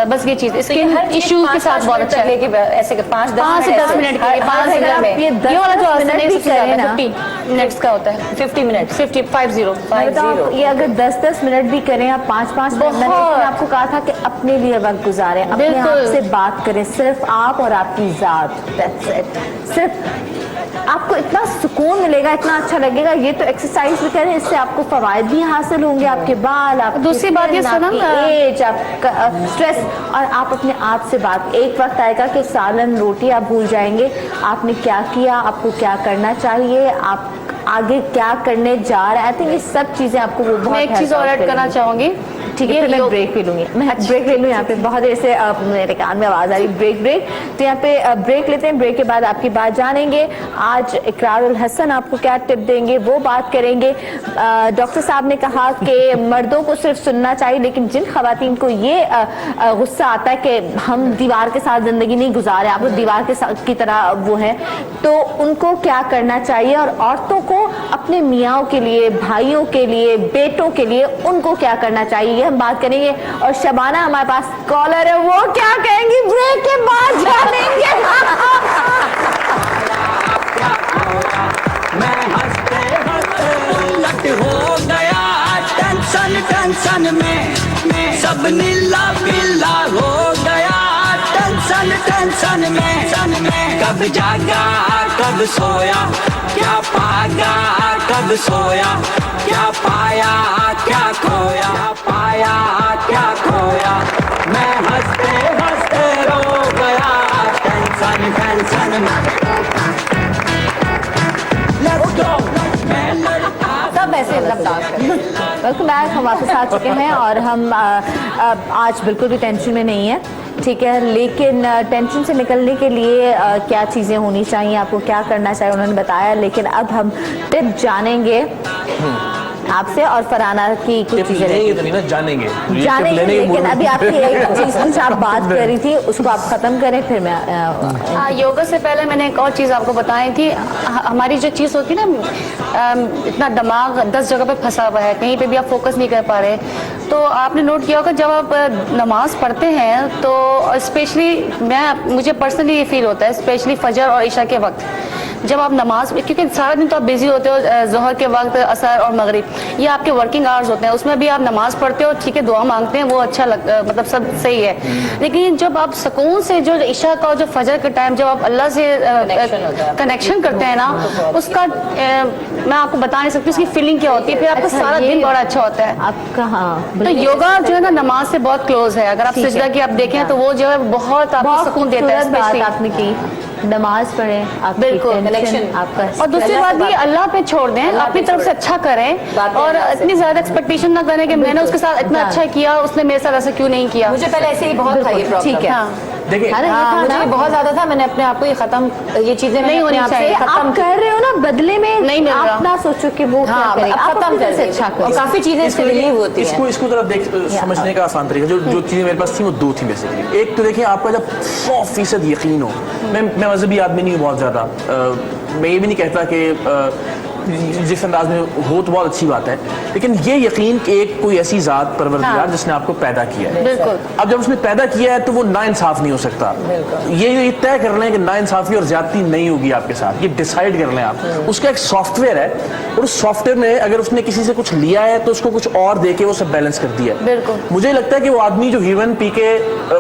बस ये चीज स्किन इश्यूज के साथ बहुत अच्छा है। ऐसे 5 से 10 मिनट के लिए 5 से 10 में ये वाला जो आसन है सबसे ज्यादा 50 मिनट्स का होता है। 50 मिनट 50 ये अगर 10-10 मिनट भी करें आप 5-5 मिनट, मैंने आपको कहा था कि अपने लिए वक्त गुजारें, अपने आप से बात करें, सिर्फ आप और आपकी जात। That's it। सिर्फ आपको इतना सुकून मिलेगा, इतना अच्छा लगेगा। ये तो एक्सरसाइज भी करें, इससे आपको फवायद भी हासिल होंगे, आपके बाल, आप दूसरी बात ये सनम एज, आपका स्ट्रेस, और आप अपने आप से बात। एक वक्त आएगा कि सालन रोटी आप भूल जाएंगे, आपने क्या किया, आपको क्या करना चाहिए, आप आगे क्या करने जा रहे हैं। आई थिंक ये सब चीजें आपको वो बहुत। मैं एक चीज और ऐड करना चाहूंगी, ठीक है। मैं ब्रेक भी लूंगी, मैं ब्रेक ले लूँ यहाँ पे। बहुत देर से मेरे कान में आवाज आ रही ब्रेक। तो यहाँ पे ब्रेक लेते हैं, ब्रेक के बाद आपकी बात जानेंगे। आज इकरारुल हसन आपको क्या टिप देंगे वो बात करेंगे। डॉक्टर साहब ने कहा कि मर्दों को सिर्फ सुनना चाहिए, लेकिन जिन खवातीन को ये गुस्सा आता है कि हम दीवार के साथ जिंदगी नहीं गुजारे, आप दीवार के साथ की तरह वो है, तो उनको क्या करना चाहिए। और औरतों को अपने मियाँ के लिए, भाइयों के लिए, बेटों के लिए उनको क्या करना चाहिए, हम बात करेंगे। और शबाना हमारे पास कॉलर है, वो क्या कहेंगी ब्रेक के बाद जानेंगे। मैं हंसते हंसते उलट हो गया, टेंशन में सब नीला पीला हो गया। टेंशन में कब जागा कब सोया, क्या पागा कब सोया, क्या पाया क्या खोया, पाया क्या खोया। मैं हंसते हंसते रो गया, टेंशन में। Let's go। मैं लड़का सब ऐसे डांस करें। वेलकम बैक, हम वापस आ चुके हैं और हम आज बिल्कुल भी टेंशन में नहीं है, ठीक है। लेकिन टेंशन से निकलने के लिए क्या चीज़ें होनी चाहिए, आपको क्या करना चाहिए उन्होंने बताया। लेकिन अब हम टिप जानेंगे आपसे और फरहाना की कुछ चीजें जानेंगे। लेकिन अभी आपकी एक चीज कुछ आप बात कर रही थी, उसको आप खत्म करें फिर मैं योगा से पहले मैंने एक और चीज़ आपको बताई थी। हमारी जो चीज़ होती है ना, इतना दिमाग 10 जगह पे फंसा हुआ है, कहीं पे भी आप फोकस नहीं कर पा रहे। तो आपने नोट किया होगा जब आप नमाज पढ़ते हैं तो स्पेशली मुझे पर्सनली ये फील होता है, स्पेशली फजर और इशा के वक्त जब आप नमाज, क्योंकि सारा दिन तो आप बिजी होते हो, जोहर के वक्त, असर और मगरिब, ये आपके वर्किंग आवर्स होते हैं, उसमें भी आप नमाज पढ़ते हो, ठीक है, दुआ मांगते हैं, वो अच्छा मतलब सब सही है। लेकिन जब आप सुकून से जो इशा का, जो फजर के टाइम जब आप अल्लाह से कनेक्शन करते हैं ना, उसका मैं आपको बता नहीं सकती उसकी फीलिंग क्या होती है, फिर आपका सारा दिन बड़ा अच्छा होता है आपका। हाँ, तो योगा जो है ना नमाज से बहुत क्लोज है। अगर आप सजदा की आप देखें तो वो जो है बहुत आपको सुकून देता है। स्पेशली आपने की नमाज पढ़ें, बिल्कुल कनेक्शन आपका। और दूसरी बात ये अल्लाह पे छोड़ दें, अपनी तरफ से अच्छा करें और इतनी ज्यादा एक्सपेक्टेशन ना करें कि मैंने उसके साथ इतना अच्छा किया, उसने मेरे साथ ऐसा क्यों नहीं किया। मुझे पहले ऐसे ही बहुत था ये प्रॉब्लम, ठीक है। देखिए मुझे बहुत ज्यादा था, मैंने अपने आप को ये खत्म, ये चीजें नहीं होनी चाहिए। आप कर रहे हो ना, बदले में नहीं मिल रहा, आप ना सोचो कि वो क्या करेगा, आप खत्म कर से अच्छा करो। काफी चीजें इससे रिलीव होती है। इसको तरफ देख समझने का आसान तरीका, जो चीजें मेरे पास थी वो 2 थी बेसिकली। एक तो देखिए, आपका जब 100% यकीन हो, मैं मजहबी आदमी नहीं हूँ बहुत ज्यादा, मैं ये भी नहीं कहता कि जिस अंदाज में हो तो बहुत अच्छी बात है, लेकिन ये यकीन कि एक कोई ऐसी जात परवरदिगार जिसने आपको पैदा किया है, बिल्कुल। अब जब उसने पैदा किया है तो वो नाइंसाफ नहीं हो सकता। ये तय कर लें कि नाइंसाफी और ज्यादती नहीं होगी आपके साथ, ये डिसाइड कर लें आप। उसका एक सॉफ्टवेयर है और उस सॉफ्टवेयर में अगर उसने किसी से कुछ लिया है तो उसको कुछ और दे के वो सब बैलेंस कर दिया है। बिल्कुल। मुझे लगता है कि वो आदमी जो हीरोइन पी के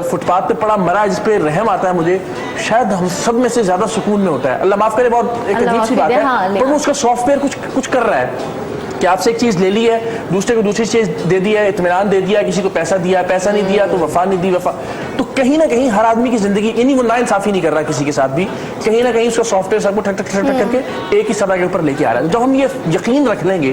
फुटपाथ पे पड़ा मरा, जिस पे रहम आता है मुझे, शायद हम सब में से ज्यादा सुकून में होता है। अल्लाह माफ करे, बहुत एक अजीब सी बात है, पर वो उसका सॉफ्टवेयर कुछ कर रहा है कि आपसे एक चीज ले ली है, दूसरे को दूसरी चीज दे दी है, इत्मीनान दे दिया, किसी को पैसा दिया, पैसा नहीं दिया तो वफा नहीं दी, वफा। तो कहीं ना कहीं हर आदमी की जिंदगी, यानी वो नाइंसाफी नहीं कर रहा किसी के साथ भी, कहीं ना कहीं उसका सॉफ्टवेयर सबको ठक ठक ठक ठक करके एक ही सतह के ऊपर लेके आ रहा है। जब हम ये यकीन रख लेंगे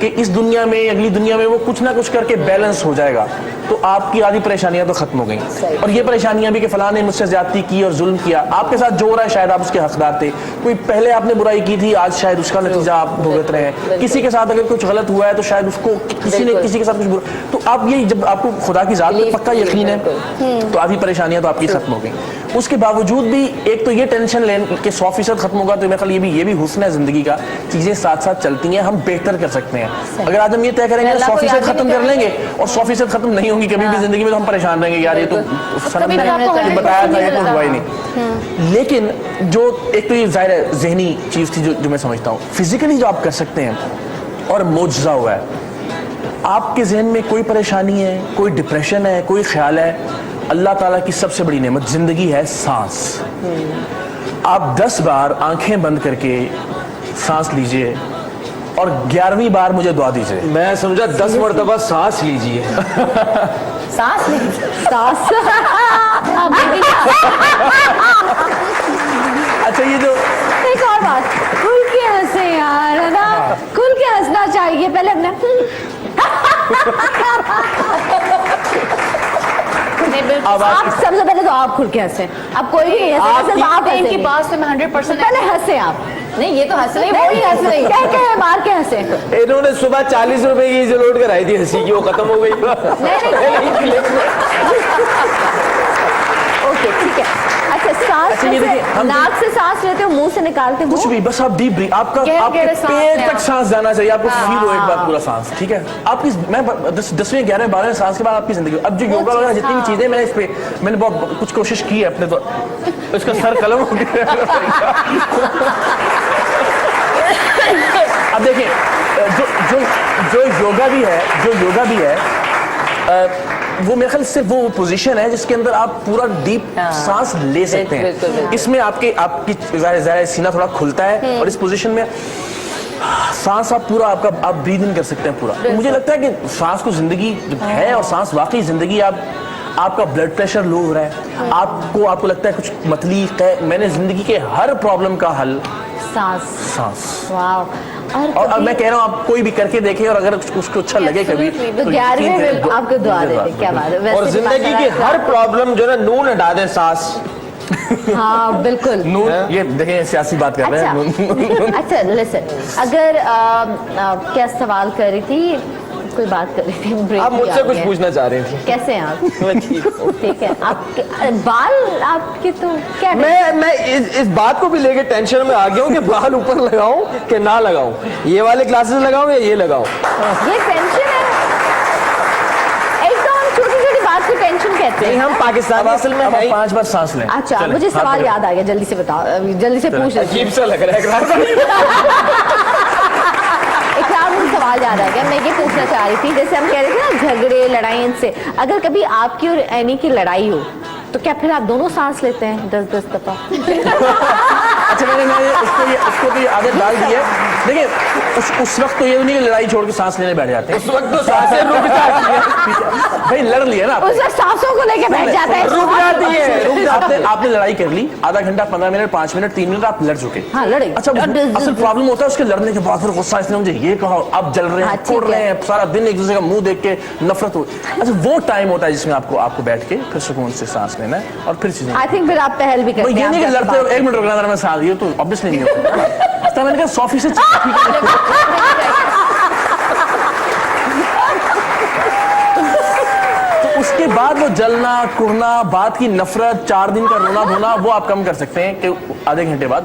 कि इस दुनिया में अगली दुनिया में वो कुछ ना कुछ करके बैलेंस हो जाएगा, तो आपकी आधी परेशानियां तो खत्म हो गई। और ये परेशानियां भी कि फलां ने मुझसे ज्यादती की और जुल्म किया, आपके साथ जो हो रहा है शायद आप उसके हकदार थे, कोई पहले आपने बुराई की थी, आज शायद उसका नतीजा आप भुगत रहे हैं। किसी के साथ अगर कुछ गलत हुआ है तो शायद उसको किसी ने किसी के साथ कुछ बुरा, तो आप ये जब आपको खुदा की जात पे पक्का यकीन है तो आधी परेशानियां तो आपकी खत्म हो गई। उसके बावजूद भी एक तो ये टेंशन लें कि 100% खत्म होगा, तो मेरे ख्याल ये भी हुस्न है जिंदगी का, चीजें साथ साथ चलती हैं, हम बेहतर कर सकते हैं। अगर आज हम ये तय करेंगे 100% खत्म कर लेंगे और 100% खत्म नहीं होंगी कभी भी जिंदगी में, तो हम परेशान रहेंगे, यार ये तो सनम ने बताया था, ये तो हुआ ही नहीं। लेकिन जो एक तो ये जाहिर है ज़हनी चीज थी जो मैं समझता हूँ, फिजिकली जो आप कर सकते हैं और मुआवजा हुआ है, आपके जहन में कोई परेशानी है, कोई डिप्रेशन है, कोई ख्याल है, अल्लाह ताला की सबसे बड़ी नेमत जिंदगी है सांस। आप 10 बार आंखें बंद करके सांस लीजिए और 11वीं बार मुझे दुआ दीजिए। मैं समझा 10 मरतबा सांस लीजिए। सांस नहीं, सांस। अच्छा, ये जो एक और बात, खुल के हंसे यार, है ना, खुल के हंसना चाहिए। पहले अपने आप सबसे पहले तो आप खुल के हंसे, अब कोई भी हंसे, आप इनकी बात से मैं 100% पहले हंसे आप। नहीं, ये तो हंस रही, वो ही हंस रही। क्या मार के हंसे। इन्होंने सुबह 40 रुपए की जो लोड कराई थी हंसी की, वो खत्म हो गई। ओके, ठीक है। अच्छा, सांस नाक से सांस लेते हो, मुंह से निकालते हो? कुछ भी, बस आप डीप ब्रीथ, आपके पेट तक सांस जाना चाहिए, आपको फील हो एक बार पूरा सांस, ठीक है। आपकी मैं 10वीं 11वीं 12वीं सांस के बाद आपकी जिंदगी, अब जो योगा वगैरह जितनी भी चीजें मैंने इस पे मैंने बहुत कुछ कोशिश की है अपने, तो इसका सर कलम हो गया। अब देखिए, जो योगा भी है वो मेरे ख्याल से वो पोजीशन है जिसके अंदर आप पूरा डीप सांस ले सकते हैं। इसमें आपकी ज़ाहिर सीना थोड़ा खुलता है और इस पोजीशन में सांस आप पूरा आप ब्रीद इन कर सकते हैं पूरा। तो मुझे लगता है कि सांस को जिंदगी है और सांस वाकई जिंदगी। आपका ब्लड प्रेशर लो हो रहा है, आपको लगता है कुछ मतली, मैंने जिंदगी के हर प्रॉब्लम का हल सांस। वाह। और अब मैं कह रहा हूँ आप कोई भी करके देखें और अगर उसको अच्छा लगे कभी तो 11वें में आपको दुआ देते, क्या बात है। और जिंदगी की हर प्रॉब्लम जो है नून हटा दें सांस। हाँ बिल्कुल। नून, ये देखें सियासी बात कर रहे हैं। अच्छा लिसन, अगर क्या सवाल कर रही थी, कोई बात कर रही थी, आप मुझसे कुछ पूछना चाह रही थी। कैसे हैं आप? ठीक है। आपके बाल आपके तो क्या, मैं इस बात को भी लेके टेंशन में आ गया हूँ कि बाल ऊपर लगाऊं कि ना लगाऊं, ये वाले क्लासेस लगाऊं या ये लगाऊं। ये टेंशन है। एक तो हम छोटी छोटी बात को टेंशन कहते हैं। हम पाकिस्तान असल में 5 बार सांस लें। अच्छा, मुझे सवाल याद आ गया, जल्दी से बताओ, जल्दी से पूछ। अजीब सा लग रहा है। मुझे सवाल याद आ गया, मैं ये पूछना चाह रही थी, जैसे हम कह रहे थे ना झगड़े लड़ाई इनसे, अगर कभी आपकी और एनी की लड़ाई हो तो क्या फिर आप दोनों सांस लेते हैं 10-10 दफा? अच्छा, मैंने उसको भी आदत डाल दी है। देखिए, उस वक्त तो ये नहीं कि लड़ाई छोड़ के सांस लेने बैठ जाते हैं, उस वक्त तो सांसें रुक जाती है। भाई लड़ लिया ना, उस वक्त सांसों को लेके बैठ जाते हैं, रुक जाती है। आपने लड़ाई कर ली, आधा घंटा 15 मिनट 5 मिनट 3 मिनट आप लड़ चुके। हाँ, लड़े। अच्छा, असल प्रॉब्लम होता है उसके लड़ने के बाद, फिर गुस्सा, इसने मुझे ये कहा, आप जल रहे हैं, फोड़ रहे हैं, सारा दिन एक दूसरे का मुंह देख के नफरत हो। अच्छा, वो टाइम होता है जिसमें आपको बैठ के फिर सुकून से सांस लेना है और फिर चीजें। आई थिंक फिर आप पहल भी करते हैं। ये नहीं कि लड़ते हो 1 मिनट रुकना था मैं सांस, ये तो ऑब्वियसली नहीं होता। मैंने कहा 100% तो उसके उसके बाद वो जलना कुड़ना, बात की नफरत, 4 दिन का रोना धोना, वो आप कम कर सकते हैं कि आधे घंटे बाद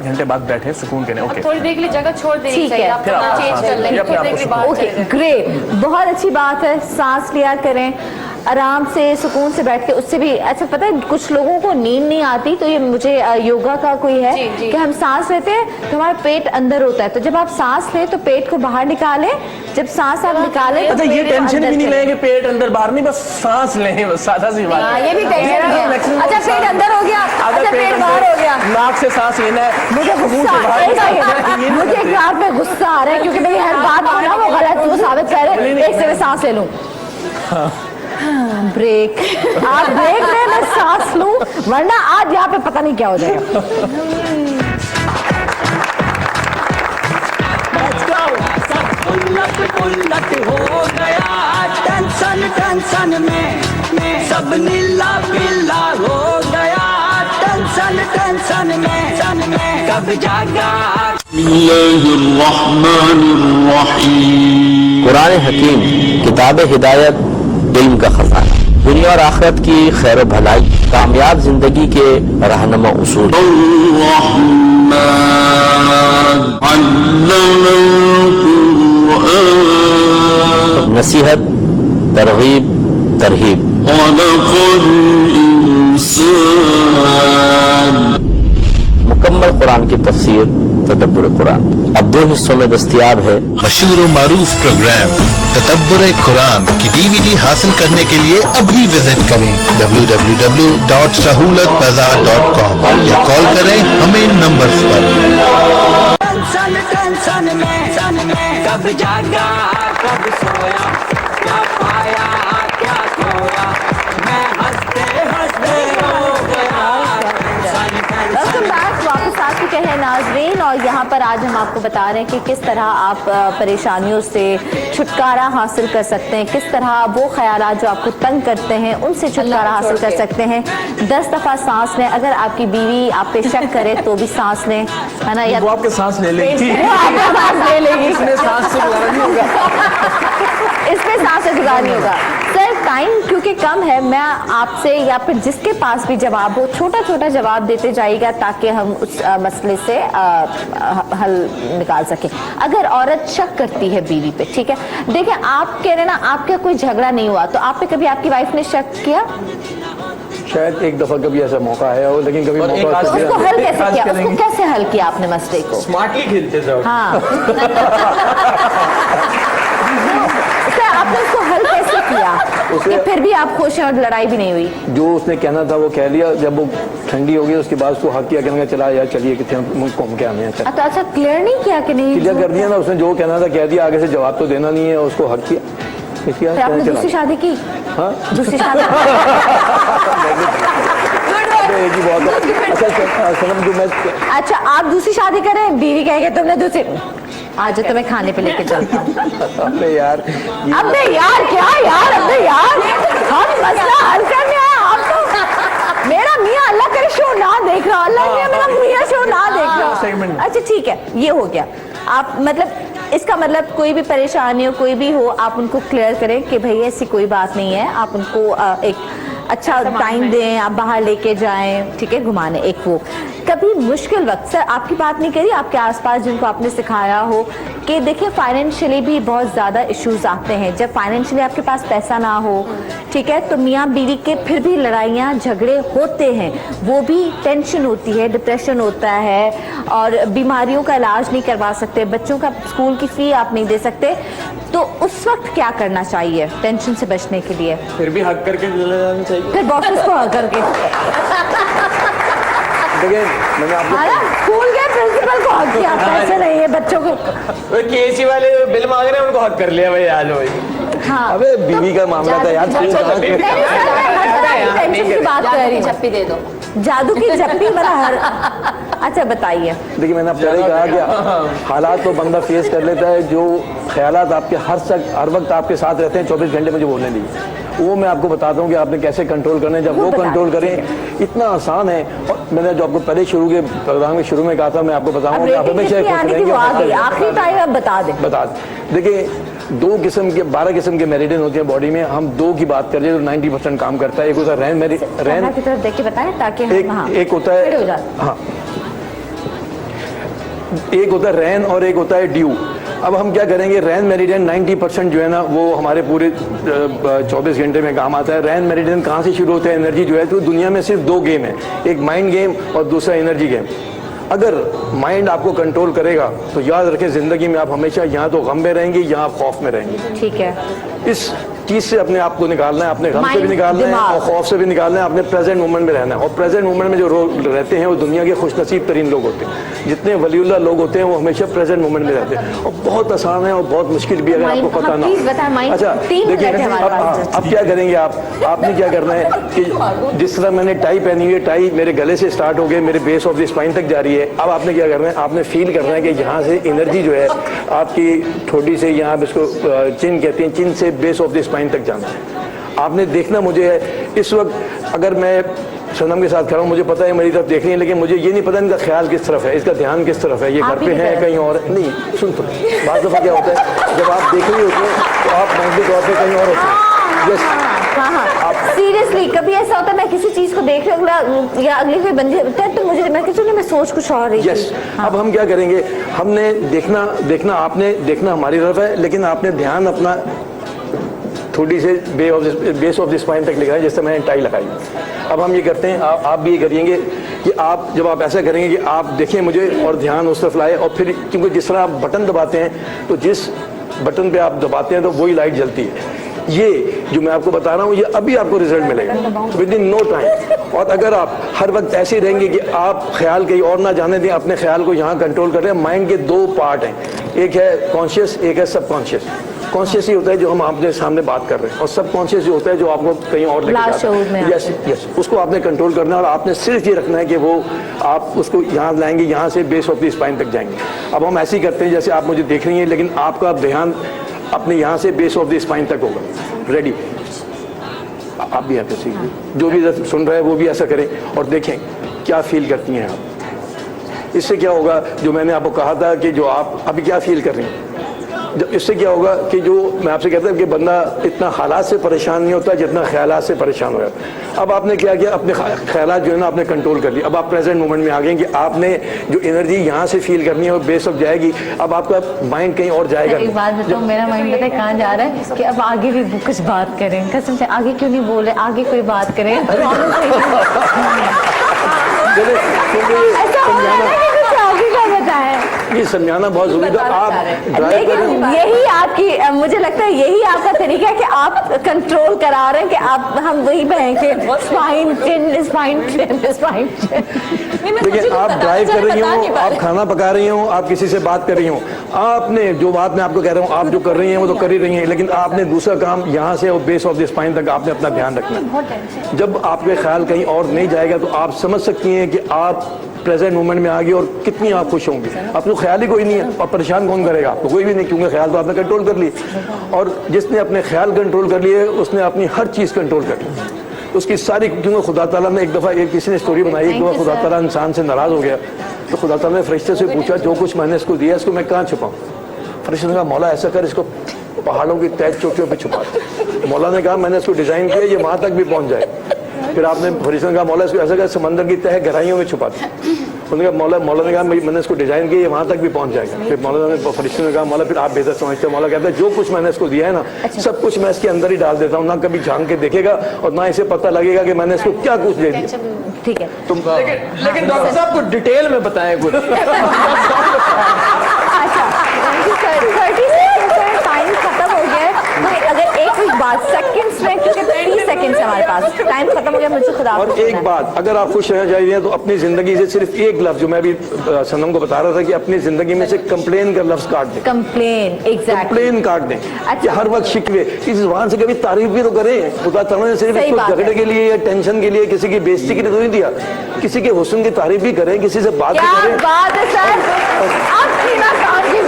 बैठे सुकून के लिए। ओके, थोड़ी देर के लिए जगह छोड़ देनी ठीक चाहिए, है। आप फिर आप चेंज कर लेंगे, अपने आप थोड़ी को देर के बाद ओके चले जाएं। ग्रेट, बहुत अच्छी बात है। सांस लिया करें आराम से, सुकून से बैठ के। उससे भी अच्छा पता है कुछ लोगों को नींद नहीं आती, तो ये मुझे योगा का कोई है जी, जी। कि हम सांस लेते हैं तो हमारा पेट अंदर होता है, तो जब आप सांस लें तो पेट को बाहर निकालें, जब सांस आप निकालें तो अच्छा ये पेट टेंशन अंदर भी नहीं चले। लेंगे पेट अंदर बाहर नहीं, बस सांस लें, बस सादा सी बात हाँ, ये भी टेंशन है। मैक्सिमम अच्छा पेट अंदर हो गया, अगर अच्छा पेट बाहर हो गया। नाक से सांस लेना है, मुझे मुंह गुस्सा से बाहर एक निकालना है, सेकंड, ये नहीं मुझे एक रात में गुस्सा आ रहा है क्योंकि मेरी हर बात को ना वो गलत वो साबित कर रहे हैं। एक से मैं सांस ले लूं। ब्रेक, आप ब्रेक ले, मैं सांस लूं, वरना आज यहाँ पे पता नहीं क्या हो जाएगा। Let's go! सब उलट हो गया टेंशन में सब नीला पीला हो गया टेंशन में कब जागा। कुरान हकीम किताब हिदायत, इल्म का खजाना, दुनिया और आखिरत की खैर भलाई, कामयाब जिंदगी के रहनुमा उसूल। नसीहत, तरगीब, तरहीब। मुकम्मल कुरान की तफसीर, तदब्बुर कुरान अब 2 हिस्सों में दस्तयाब है। मशहूर मारूफ प्रोग्राम तदब्बुर कुरान की DVD हासिल करने के लिए अभी विजिट करें www.sahulatbazaar.com या कॉल करें हमें इन नंबर्स पर। टेंशन में कब जागा कब सोया, क्या पाया क्या खोया, मैं हंसते हो गया। वेलकम बैक, वापस आ चुके हैं नाजरीन, और यहाँ पर आज हम आपको बता रहे हैं कि किस तरह आप परेशानियों से छुटकारा हासिल कर सकते हैं, किस तरह वो ख्यालात जो आपको तंग करते हैं उनसे छुटकारा हासिल कर सकते हैं। 10 दफा सांस लें, अगर आपकी बीवी आप पे शक करे तो भी सांस लें, है ना, या वो आपके सांस ले लेगी, वो आपका सांस ले लेगी, इसमें सांस से गुजारा नहीं होगा। इसमें सांस से जुगाड़ नहीं होगा। सर टाइम क्योंकि कम है, मैं आपसे या फिर जिसके पास भी जवाब हो छोटा छोटा जवाब देते जाइएगा ताकि हम उस मसले से हल निकाल सके। अगर औरत शक करती है बीवी पे, ठीक है, देखिए आप कह रहे ना आपका कोई झगड़ा नहीं हुआ, तो आप पे कभी आपकी वाइफ ने शक किया? शायद एक दफा कभी ऐसा मौका है, और लेकिन कभी मौका तो उसको हल कैसे किया? उसको कैसे हल किया आपने मसले को? स्मार्टली खेलते जाओ। हाँ सर आपने उसको हल कैसे किया कि फिर भी आप खुश हैं और लड़ाई भी नहीं हुई? जो उसने कहना था वो कह लिया, जब वो ठंडी हो गई उसके बाद उसको हक किया, कहने का चला यार चलिए कितने घूम के आने हैं। अच्छा क्लियर नहीं किया कि नहीं? क्लियर कर दिया ना, उसने जो कहना था कह दिया, आगे से जवाब तो देना नहीं है, उसको हक किया। फिर आपने दूसरी शादी की? हाँ दूसरी शादी एक ही बहुत है। अच्छा सनम जो मैं अच्छा आप दूसरी शादी करें, बीवी कहेगी तुमने दूसरी, आज तो मैं खाने पे लेके चलता हूँ। अबे यार अबे यार क्या यार, अबे यार हम मसला हल करने आए, आप तो मेरा मियाँ अल्लाह करे शो ना देख रहा, अल्लाह मेरा मियाँ शो ना देख रहा। अच्छा ठीक है, ये हो गया। आप मतलब इसका मतलब कोई भी परेशानी हो, कोई भी हो, आप उनको क्लियर करें कि भाई ऐसी कोई बात नहीं है, आप उनको एक अच्छा टाइम दें, आप बाहर लेके जाएं, ठीक है, घुमाने। एक वो कभी मुश्किल वक्त, सर आपकी बात नहीं करी, आपके आसपास जिनको आपने सिखाया हो कि देखिए फाइनेंशियली भी बहुत ज़्यादा इश्यूज आते हैं, जब फाइनेंशियली आपके पास पैसा ना हो, ठीक है, तो मियाँ बीवी के फिर भी लड़ाइयाँ झगड़े होते हैं, वो भी टेंशन होती है, डिप्रेशन होता है, और बीमारियों का इलाज नहीं करवा सकते, बच्चों का स्कूल की फी आप नहीं दे सकते, तो उस वक्त क्या करना चाहिए टेंशन से बचने के लिए? फिर भी हक करके चले जाना चाहिए। फिर बॉसेस को हक करके, देखिए मैंने आपको स्कूल के प्रिंसिपल को हक किया, पैसे नहीं है बच्चों को। केसी वाले बिल मांग रहे हैं उनको हक कर लिया भाई, हाल भाई। हाँ अबे बीवी का मामला था यार, टेंशन की बात कर रही, झप्पी दे दो, जादू की झप्पी वाला हर। अच्छा बताइए। देखिए मैंने पहले ही कहा कि हालात तो बंदा फेस कर लेता है, जो ख्यालात आपके हर वक्त आपके साथ रहते हैं 24 घंटे मुझे बोलने दीजिए, वो मैं आपको बताता हूँ कि आपने कैसे कंट्रोल करना है। जब वो कंट्रोल करें इतना आसान है, और मैंने जो आपको पहले प्रोग्राम के शुरू में कहा था, मैं आपको बताऊंगा आप हमेशा आखिरी टाइम आप बता दें। देखिए दो किस्म के 12 किस्म के मेरिडियन होते हैं बॉडी में। हम दो की बात करें तो 90% काम करता है। एक होता है रैन की तरफ देख के बताएं ताकि एक होता है हाँ, एक होता है रैन और एक होता है ड्यू। अब हम क्या करेंगे, रैन मेरिडियन 90% जो है ना वो हमारे पूरे 24 घंटे में काम आता है। रैन मेरिडियन कहाँ से शुरू होता है एनर्जी जो है, तो दुनिया में सिर्फ दो गेम है, एक माइंड गेम और दूसरा एनर्जी गेम। अगर माइंड आपको कंट्रोल करेगा तो याद रखें जिंदगी में आप हमेशा यहाँ तो गम में रहेंगे, यहाँ खौफ में रहेंगे। ठीक है, इस चीज से अपने आप को निकालना है, अपने गम से भी निकालना है और खौफ से भी निकालना है, अपने प्रेजेंट मोमेंट में रहना है। और प्रेजेंट मोमेंट में जो रहते हैं वो दुनिया के खुशनसीब तरीन लोग होते हैं। जितने वलीउल्लाह लोग होते हैं वो हमेशा प्रेजेंट मोमेंट में रहते हैं। और बहुत आसान है और बहुत मुश्किल भी, अगर आपको पता ना हो। अच्छा देखिए, अब क्या करेंगे आपने क्या करना है कि जिस तरह मैंने टाई पहनी हुई है, टाई मेरे गले से स्टार्ट हो गए, मेरे बेस ऑफ द स्पाइन तक जा रही है। अब आपने क्या करना है, आपने फील करना है कि यहाँ से एनर्जी जो है आपकी ठोडी से, यहाँ इसको चिन कहते हैं, चिन से बेस ऑफ द स्पाइन तक जाना है। आपने देखना मुझे है इस वक्त, अगर मैं सनम के साथ खड़ा हूँ, मुझे पता है मेरी तरफ देख रही है, लेकिन मुझे ये नहीं पता इनका ख्याल किस तरफ है, इसका ध्यान किस तरफ है, ये घर पे है कहीं और नहीं। सुन तो बात दफा क्या होता है, जब आप देख रही होते हैं तो आप मानसिक तौर पर कहीं और होते हैं। सीरियसली कभी ऐसा होता है मैं किसी चीज को देख रही हूँ या अगली कोई बंदी होता है तो मुझे मैं सोच कुछ और रही थी। अब हम क्या करेंगे, हमने देखना आपने देखना हमारी तरफ है, लेकिन आपने ध्यान अपना थोड़ी से बेस ऑफ द स्पाइन तक लिखा है, जैसे मैंने टाई लगाई। अब हम ये करते हैं, आप भी ये करिएंगे कि आप जब आप ऐसा करेंगे कि आप देखें मुझे और ध्यान उस तरफ लाए, और फिर क्योंकि जिस तरह आप बटन दबाते हैं तो जिस बटन पे आप दबाते हैं तो वही लाइट जलती है। ये जो मैं आपको बता रहा हूँ ये अभी आपको रिजल्ट मिलेगा विद इन नो टाइम। और अगर आप हर वक्त ऐसे रहेंगे कि आप ख्याल कहीं और ना जाने दें, अपने ख्याल को यहाँ कंट्रोल कर रहे हैं। माइंड के दो पार्ट हैं, एक है कॉन्शियस, एक है सबकॉन्शियस। कॉन्शियस ही होता है जो हम आपके सामने बात कर रहे हैं, और सबकॉन्शियस जो होता है जो आपको कहीं और लेके जाता है। यस, उसको आपने कंट्रोल करना है और आपने सिर्फ ये रखना है कि वो आप उसको यहाँ लाएंगे, यहाँ से बेस ऑफ द स्पाइन तक जाएंगे। अब हम ऐसे ही करते हैं जैसे आप मुझे देख रही हैं, लेकिन आपका ध्यान अपने यहाँ से बेस ऑफ द स्पाइन तक होगा। रेडी, आप भी ऐसे सीखिए, जो भी सुन रहे हैं वो भी ऐसा करें और देखें क्या फील करती हैं आप। इससे क्या होगा, जो मैंने आपको कहा था कि जो आप अभी क्या फील कर रही हैं, जब इससे क्या होगा कि जो मैं आपसे कहता हूँ कि बंदा इतना हालात से परेशान नहीं होता जितना ख्यालात से परेशान हो जाता है। अब आपने क्या किया, अपने ख्यालात जो है ना आपने कंट्रोल कर लिया। अब आप प्रेजेंट मोमेंट में आ गए कि आपने जो एनर्जी यहाँ से फील करनी है वो बेस ऑफ जाएगी। अब आपका माइंड कहीं और जाएगा। एक बात बताओ, मेरा माइंड पता है कहाँ जा रहा है कि अब आगे भी कुछ बात करें, कसम से आगे क्यों नहीं बोल रहे, आगे कोई बात करें। ये समझाना बहुत जरूरी है। आप ड्राइव लेकिन यही आपकी, मुझे लगता है यही आपका तरीका है कि आप कंट्रोल करा रहे हैं कि आप हम वही बहेंगे स्पाइन चिन स्पाइन चिन स्पाइन चिन। देखिए आप ड्राइव कर रही हो, आप खाना पका रही हो, आप किसी से बात कर रही हो, आपने जो बात मैं आपको कह रहा हूँ आप जो कर रही हैं वो तो कर ही रही हैं, लेकिन आपने दूसरा काम यहाँ से और बेस ऑफ द स्पाइन तक आपने अपना ध्यान रखना है। जब आपके ख्याल कहीं और नहीं जाएगा तो आप समझ सकती हैं कि आप प्रेजेंट मोमेंट में आ गई और कितनी आप खुश होंगे। अब तो ख्याल ही कोई नहीं है और परेशान कौन करेगा आपको, कोई भी नहीं, क्योंकि ख्याल तो आपने कंट्रोल कर लिए। और जिसने अपने ख्याल कंट्रोल कर लिए उसने अपनी हर चीज़ कंट्रोल कर ली, उसकी सारी। क्योंकि खुदा ताला ने एक दफ़ा किसी ने स्टोरी बनाई, एक दफ़ा खुदा ताला इंसान से नाराज़ हो गया तो खुदा ताला ने फरिश्ते से पूछा जो कुछ मैंने इसको दिया इसको मैं कहाँ छुपाऊँ। फरिश्ते ने कहा मौला ऐसा कर, इसको पहाड़ों की तय चोटियों पर छुपा दे। मौला ने कहा मैंने इसको डिज़ाइन किया ये वहाँ तक भी पहुँच जाए। फिर आपने फरिश्ते ने कहा मौला इसको ऐसा कर समंदर की तह गहराइयों में छुपा दे। उन्होंने कहा मौला ने कहा मैंने इसको डिज़ाइन किया ये वहाँ तक भी पहुँच जाएगा। फिर मौला ने फरिश्ते ने कहा मौला फिर आप बेहतर समझते हैं। मौला कहता है जो कुछ मैंने इसको दिया है ना सब कुछ मैं इसके अंदर ही डाल देता हूँ, ना कभी झांक के देखेगा और ना इसे पता लगेगा कि मैंने इसको क्या कुछ दे दिया। ठीक है, तुम लेकिन डॉक्टर साहब को डिटेल में बताएं कुछ। टाइम खत्म हो गया है, अगर एक बात सेकंड्स में, क्योंकि 30 सेकंड्स हमारे पास टाइम खत्म हो गया, मुझे खुदा। और एक बात, अगर आप खुश रहना चाहिए हैं तो अपनी जिंदगी से सिर्फ एक लफ्ज, जो मैं अभी सनम को बता रहा था कि अपनी जिंदगी में से कंप्लेन का लफ्ज काट दें। कंप्लेन, एग्जैक्टली कंप्लेन काट दें। अच्छा, हर वक्त शिकवे, इस जुबान से कभी तारीफ भी तो करें। खुदा ताला ने सिर्फ इसको झगड़े के लिए या टेंशन के लिए किसी की बेइज्जती के लिए तो नहीं दिया, किसी के हुस्न की तारीफ भी करें, किसी से बात भी करें। बात है सर, आप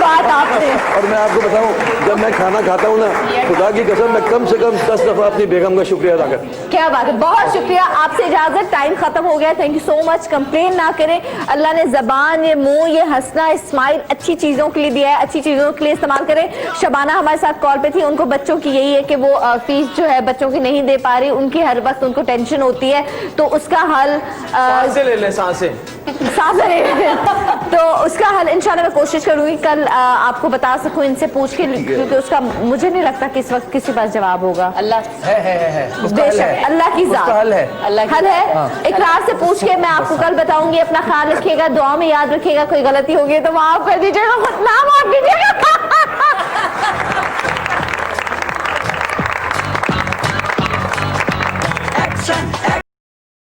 बात आपने। और मैं आपको बताऊं, जब मैं खाना खाता हूं ना, खुदा की कसम मैं कम से कम 10 दफा अपनी बेगम का शुक्रिया अदा करता हूं। क्या बात है, बहुत शुक्रिया। आपसे इजाजत, टाइम खत्म हो गया। Thank you so much. Complain ना करें, अल्लाह ने जबान, ये मुंह, ये हंसना, स्माइल अच्छी चीजों के लिए दिया है, अच्छी चीजों के लिए इस्तेमाल करें। शबाना हमारे साथ कॉल पे थी, उनको बच्चों की यही है कि वो फीस जो है बच्चों की नहीं दे पा रही, उनकी हर वक्त उनको टेंशन होती है, तो उसका हल सांसें ले लें, सांसें। तो उसका हल इंशाल्लाह मैं कोशिश करूंगी कल आपको बता सकूं इनसे पूछ के, क्योंकि उसका मुझे नहीं लगता कि इस वक्त किसी पास जवाब होगा। अल्लाह है बेशक अल्लाह की जात हल है, हल है। इकरार से पूछ के मैं आपको कल बताऊंगी। अपना ख्याल रखिएगा, दुआ में याद रखिएगा, कोई गलती होगी तो माफ कर दीजिएगा, माफ कीजिएगा।